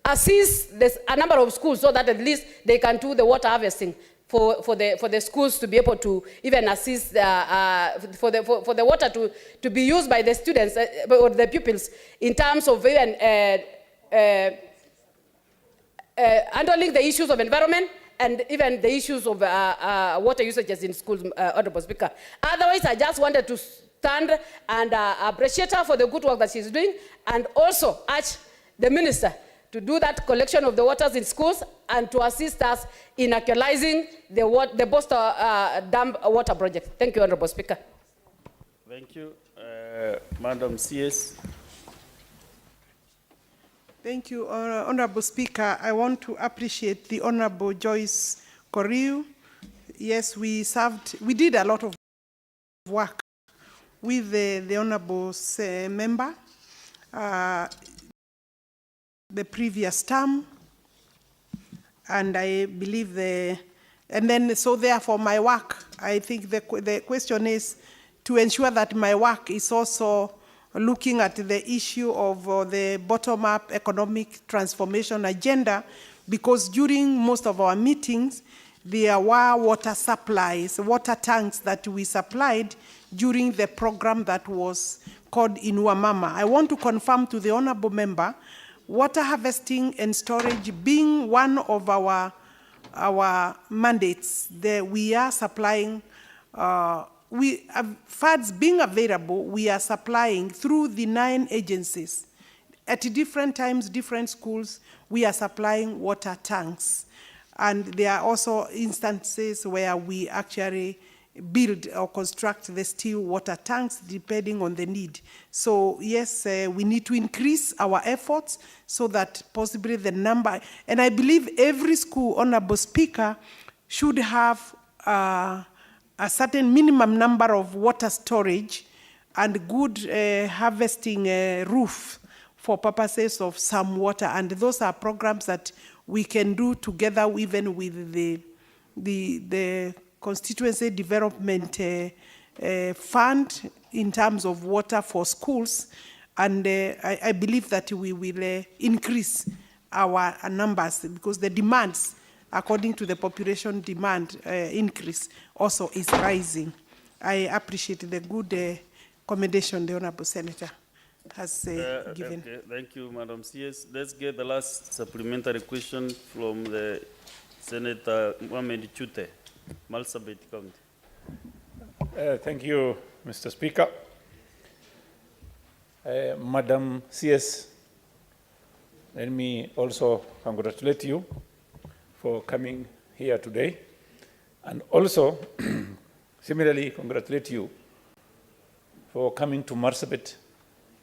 J: assist a number of schools so that at least they can do the water harvesting for the schools to be able to even assist for the water to be used by the students or the pupils in terms of even handling the issues of environment and even the issues of water usages in schools, Honorable Speaker. Otherwise, I just wanted to stand and appreciate her for the good work that she's doing, and also urge the minister to do that collection of the waters in schools and to assist us in actualizing the Poster Dam water project. Thank you, Honorable Speaker.
D: Thank you. Madam CS.
C: Thank you, Honorable Speaker. I want to appreciate the Honorable Joyce Koriu. Yes, we did a lot of work with the Honorable member the previous term, and I believe so therefore my work, I think the question is to ensure that my work is also looking at the issue of the bottom-up economic transformation agenda, because during most of our meetings, there were water supplies, water tanks that we supplied during the program that was called Inua Mama. I want to confirm to the honorable member, water harvesting and storage being one of our mandates, we are supplying we have funds being available, we are supplying through the 9 agencies. At different times, different schools, we are supplying water tanks. And there are also instances where we actually build or construct the steel water tanks depending on the need. So yes, we need to increase our efforts so that possibly the number, and I believe every school, Honorable Speaker, should have a certain minimum number of water storage and good harvesting roof for purposes of some water. And those are programs that we can do together even with the constituency development fund in terms of water for schools. And I believe that we will increase our numbers because the demands, according to the population demand increase, also is rising. I appreciate the good commendation the Honorable Senator has given.
D: Okay, thank you, Madam CS. Let's get the last supplementary question from the Senator Mohamed Chute, Marsabit County.
L: Thank you, Mr. Speaker. Madam CS, let me also congratulate you for coming here today, and also similarly congratulate you for coming to Marsabit.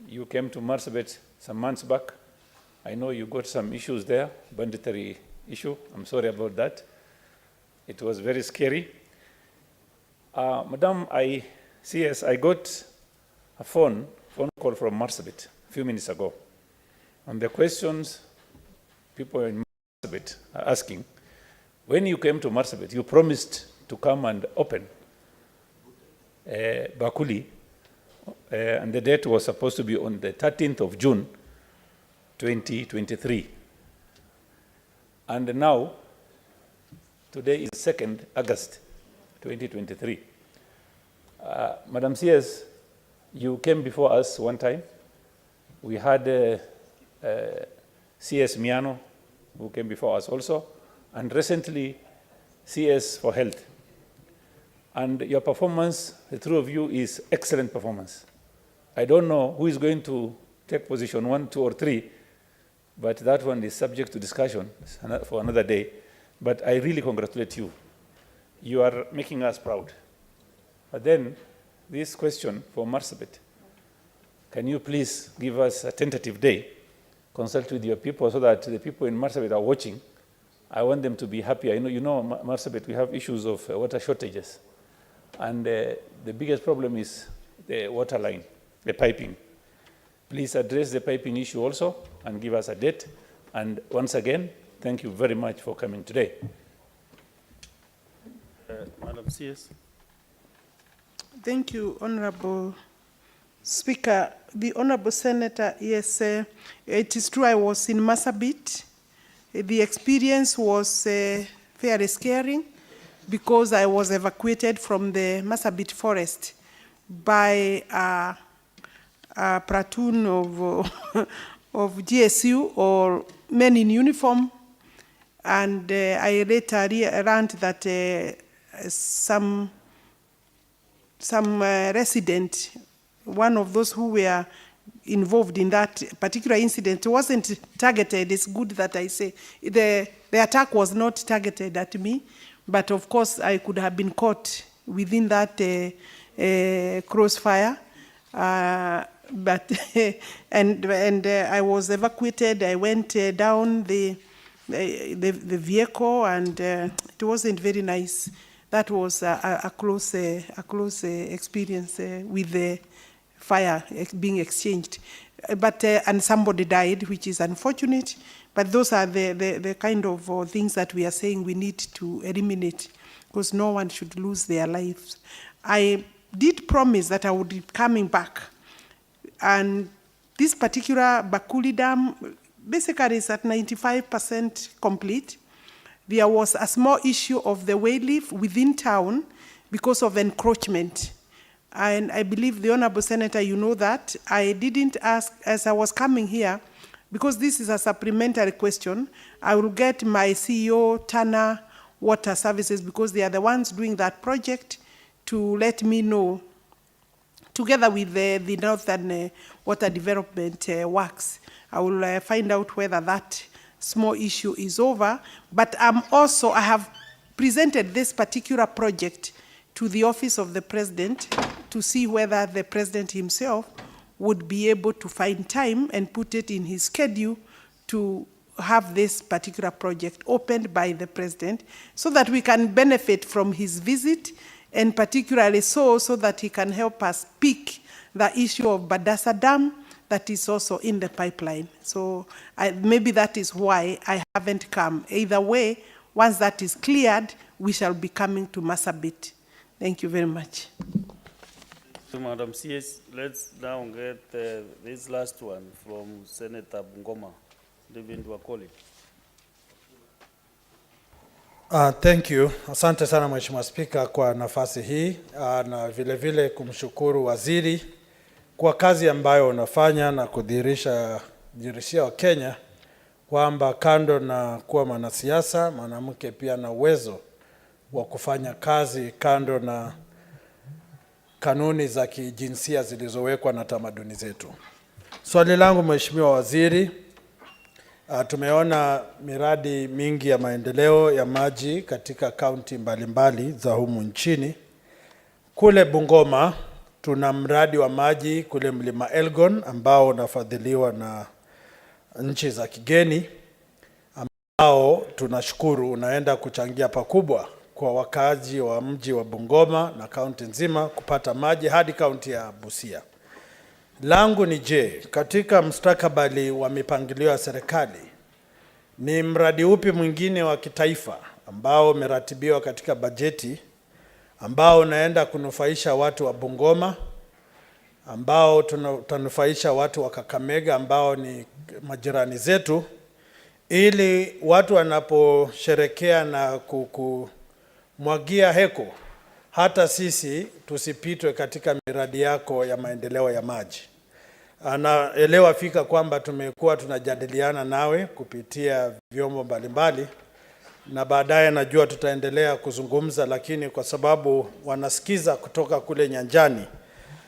L: You came to Marsabit some months back. I know you got some issues there, banditry issue. I'm sorry about that. It was very scary. Madam, I got a phone call from Marsabit a few minutes ago. And the questions people in Marsabit are asking, when you came to Marsabit, you promised to come and open Bakuli, and the date was supposed to be on the 13th of June, 2023. And now, today is 2nd August, 2023. Madam CS, you came before us one time. We had CS Miano, who came before us also, and recently CS for Health. And your performance, the two of you, is excellent performance. I don't know who is going to take position 1, 2, or 3, but that one is subject to discussion for another day. But I really congratulate you. You are making us proud. But then, this question for Marsabit, can you please give us a tentative day, consult with your people so that the people in Marsabit are watching. I want them to be happy. I know, you know, Marsabit, we have issues of water shortages. And the biggest problem is the water line, the piping. Please address the piping issue also and give us a date. And once again, thank you very much for coming today.
D: Madam CS.
C: Thank you, Honorable Speaker. The Honorable Senator, yes, it is true I was in Marsabit. The experience was fairly scary because I was evacuated from the Marsabit forest by a platoon of GSU or men in uniform. And I later learned that some resident, one of those who were involved in that particular incident, wasn't targeted. It's good that I say. The attack was not targeted at me, but of course I could have been caught within that crossfire. But I was evacuated. I went down the vehicle, and it wasn't very nice. That was a close experience with the fire being exchanged. But and somebody died, which is unfortunate. But those are the kind of things that we are saying we need to eliminate, because no one should lose their lives. I did promise that I would be coming back, and this particular Bakuli Dam basically is at 95% complete. There was a small issue of the wayleaf within town because of encroachment. And I believe the Honorable Senator, you know that. I didn't ask, as I was coming here, because this is a supplementary question, I will get my CEO, Tana Water Services, because they are the ones doing that project, to let me know, together with the Northern Water Development Works. I will find out whether that small issue is over. But I have presented this particular project to the office of the president to see whether the president himself would be able to find time and put it in his schedule to have this particular project opened by the president so that we can benefit from his visit, and particularly so that he can help us pick the issue of Badassa Dam that is also in the pipeline. So maybe that is why I haven't come. Either way, once that is cleared, we shall be coming to Marsabit. Thank you very much.
D: So, Madam CS, let's now get this last one from Senator Bungoma, David Wakoli.
M: Thank you. Asante sana Mheshimiwa Spika kwa nafasi hii, na vile vile kumshukuru waziri kwa kazi ambayo unafanya na kudhihirisha wa Kenya kwamba kando na kuwa mwanasiasa, mwanamke pia na uwezo wa kufanya kazi kando na kanuni za kijinsia zilizowekwa na tamaduni zetu. Swali langu Mheshimiwa Waziri, tumeona miradi mingi ya maendeleo ya maji katika kaunti mbalimbali za humu nchini. Kule Bungoma tuna mradi wa maji kule Mlima Elgon ambao unafadhiliwa na nchi za kigeni, ambao tunashukuru unaenda kuchangia pakubwa kwa wakazi wa mji wa Bungoma na kaunti nzima kupata maji hadi kaunti ya Busia. Langu ni je, katika mustakabali wa mipangilio ya serikali, ni mradi upi mwingine wa kitaifa ambao umeratibiwa katika bajeti ambao unaenda kunufaisha watu wa Bungoma, ambao tunanufaisha watu wa Kakamega ambao ni majirani zetu, ili watu wanaposherekea na kumwagia heko, hata sisi tusipitwe katika miradi yako ya maendeleo ya maji. Naelewa fika kwamba tumekuwa tunajadiliana nawe kupitia vyombo mbalimbali, na baadaye najua tutaendelea kuzungumza, lakini kwa sababu wanasikiza kutoka kule nyanjani,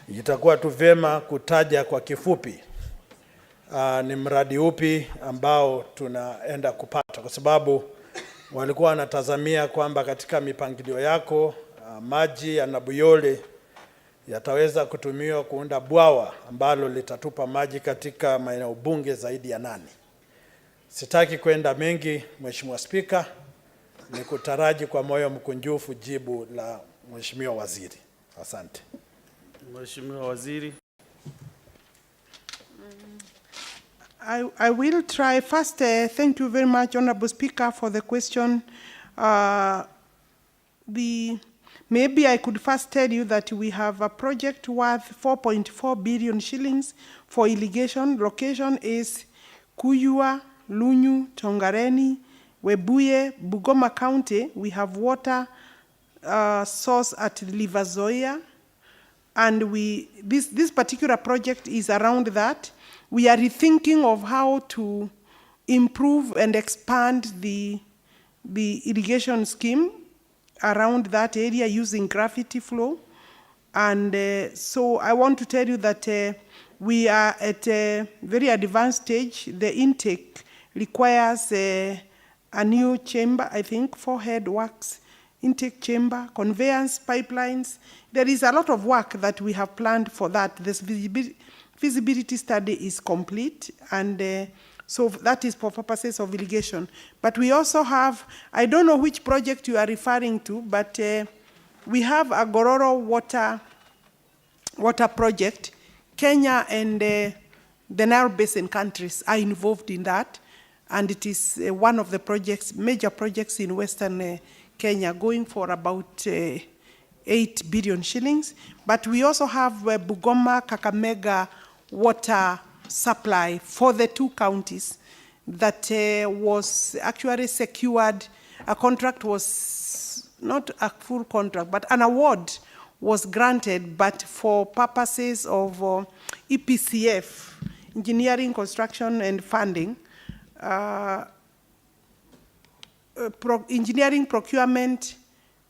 M: itakuwa tu vyema kutaja kwa kifupi ni mradi upi ambao tunaenda kupata, kwa sababu walikuwa wanatazamia kwamba katika mipangilio yako maji ya Nabuyole yataweza kutumiwa kuunda bwawa ambalo litatupa maji katika maeneo bunge zaidi ya 8. Sitaki kwenda mengi Mheshimiwa Spika, ni kutaraji kwa moyo mkunjufu jibu la Mheshimiwa Waziri. Asante.
D: Mheshimiwa Waziri.
C: I will try. First, thank you very much, Honorable Speaker, for the question. Maybe I could first tell you that we have a project worth 4.4 billion shillings for irrigation. Location is Kuyua, Lunyu, Tongareni, Webuye, Bungoma County. We have water source at Livazoia, and this particular project is around that. We are rethinking of how to improve and expand the irrigation scheme around that area using gravity flow. And so I want to tell you that we are at a very advanced stage. The intake requires a new chamber, I think, 4-head works, intake chamber, conveyance, pipelines. There is a lot of work that we have planned for that. This feasibility study is complete, and so that is for purposes of irrigation. But we also have, I don't know which project you are referring to, but we have a Gororo water project. Kenya and the Nile Basin countries are involved in that, and it is one of the projects, major projects in Western Kenya, going for about 8 billion shillings. But we also have Bungoma, Kakamega water supply for the 2 counties that was actually secured. A contract was not a full contract, but an award was granted, but for purposes of EPCF, engineering, construction, and funding, engineering, procurement,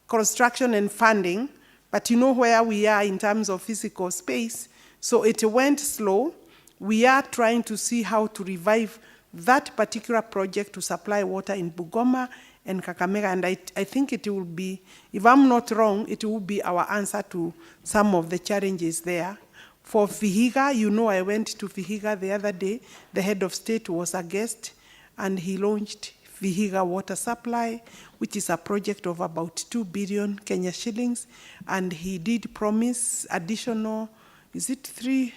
C: construction, and funding, But you know where we are in terms of physical space, so it went slow. We are trying to see how to revive that particular project to supply water in Bungoma and Kakamega, and I think it will be, if I'm not wrong, it will be our answer to some of the challenges there. For Vihiga, you know, I went to Vihiga the other day. The head of state was a guest, and he launched Vihiga Water Supply, which is a project of about 2 billion Kenya shillings, and he did promise additional, is it three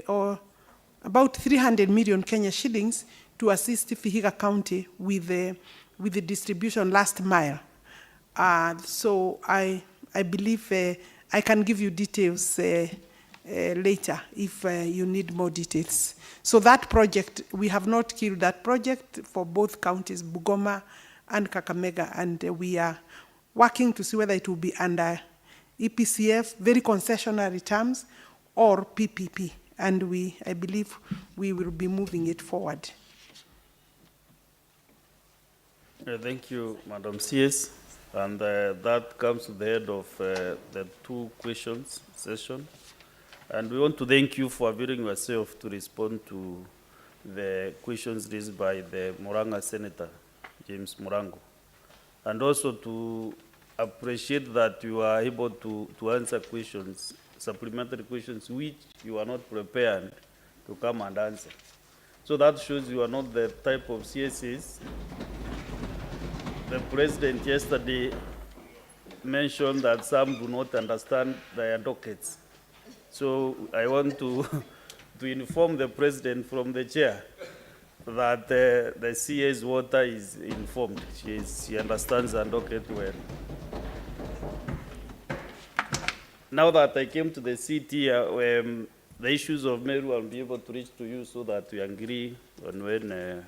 C: or about 300 million Kenya shillings to assist Vihiga County with the distribution last mile. So I believe I can give you details later if you need more details. So that project, we have not killed that project for both counties, Bungoma and Kakamega, and we are working to see whether it will be under EPCF, very concessionary terms, or PPP. And I believe we will be moving it forward.
D: Thank you, Madam CS. And that comes to the end of the 2 questions session. And we want to thank you for availing yourself to respond to the questions raised by the Murang'a Senator, James Murango. And also to appreciate that you are able to answer questions, supplementary questions, which you are not prepared to come and answer. So that shows you are not the type of CSAs. The President yesterday mentioned that some do not understand their dockets. So I want to inform the President from the chair that the CA's water is informed. She understands her docket well. Now that I came to the seat here, the issues of Meru, I'll be able to reach to you so that we agree on when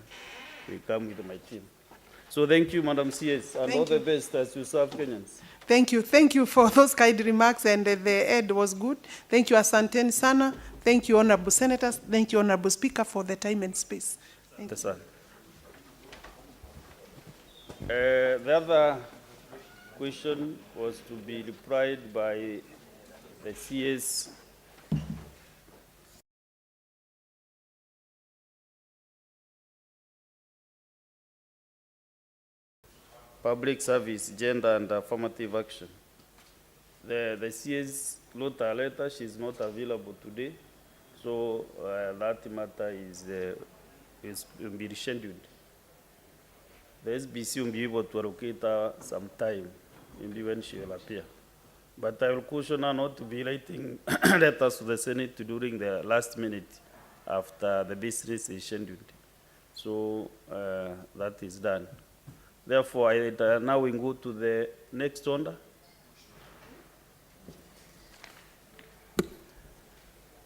D: we come with my team. So thank you, Madam CS, and all the best as you serve Kenyans.
C: Thank you. Thank you for those kind remarks, and the aid was good. Thank you, Asanteni Sana. Thank you, Honorable Senators. Thank you, Honorable Speaker, for the time and space. Thank you.
D: Sir. The other question was to be replied by the CS. Public service, gender and affirmative action. The CS wrote a letter, she's not available today, so that matter will be rescheduled. The SBC will be able to allocate her some time, maybe when she will appear. But I will caution her not to be writing letters to the Senate during the last minute after the business is scheduled. So that is done. Therefore, now we go to the next order.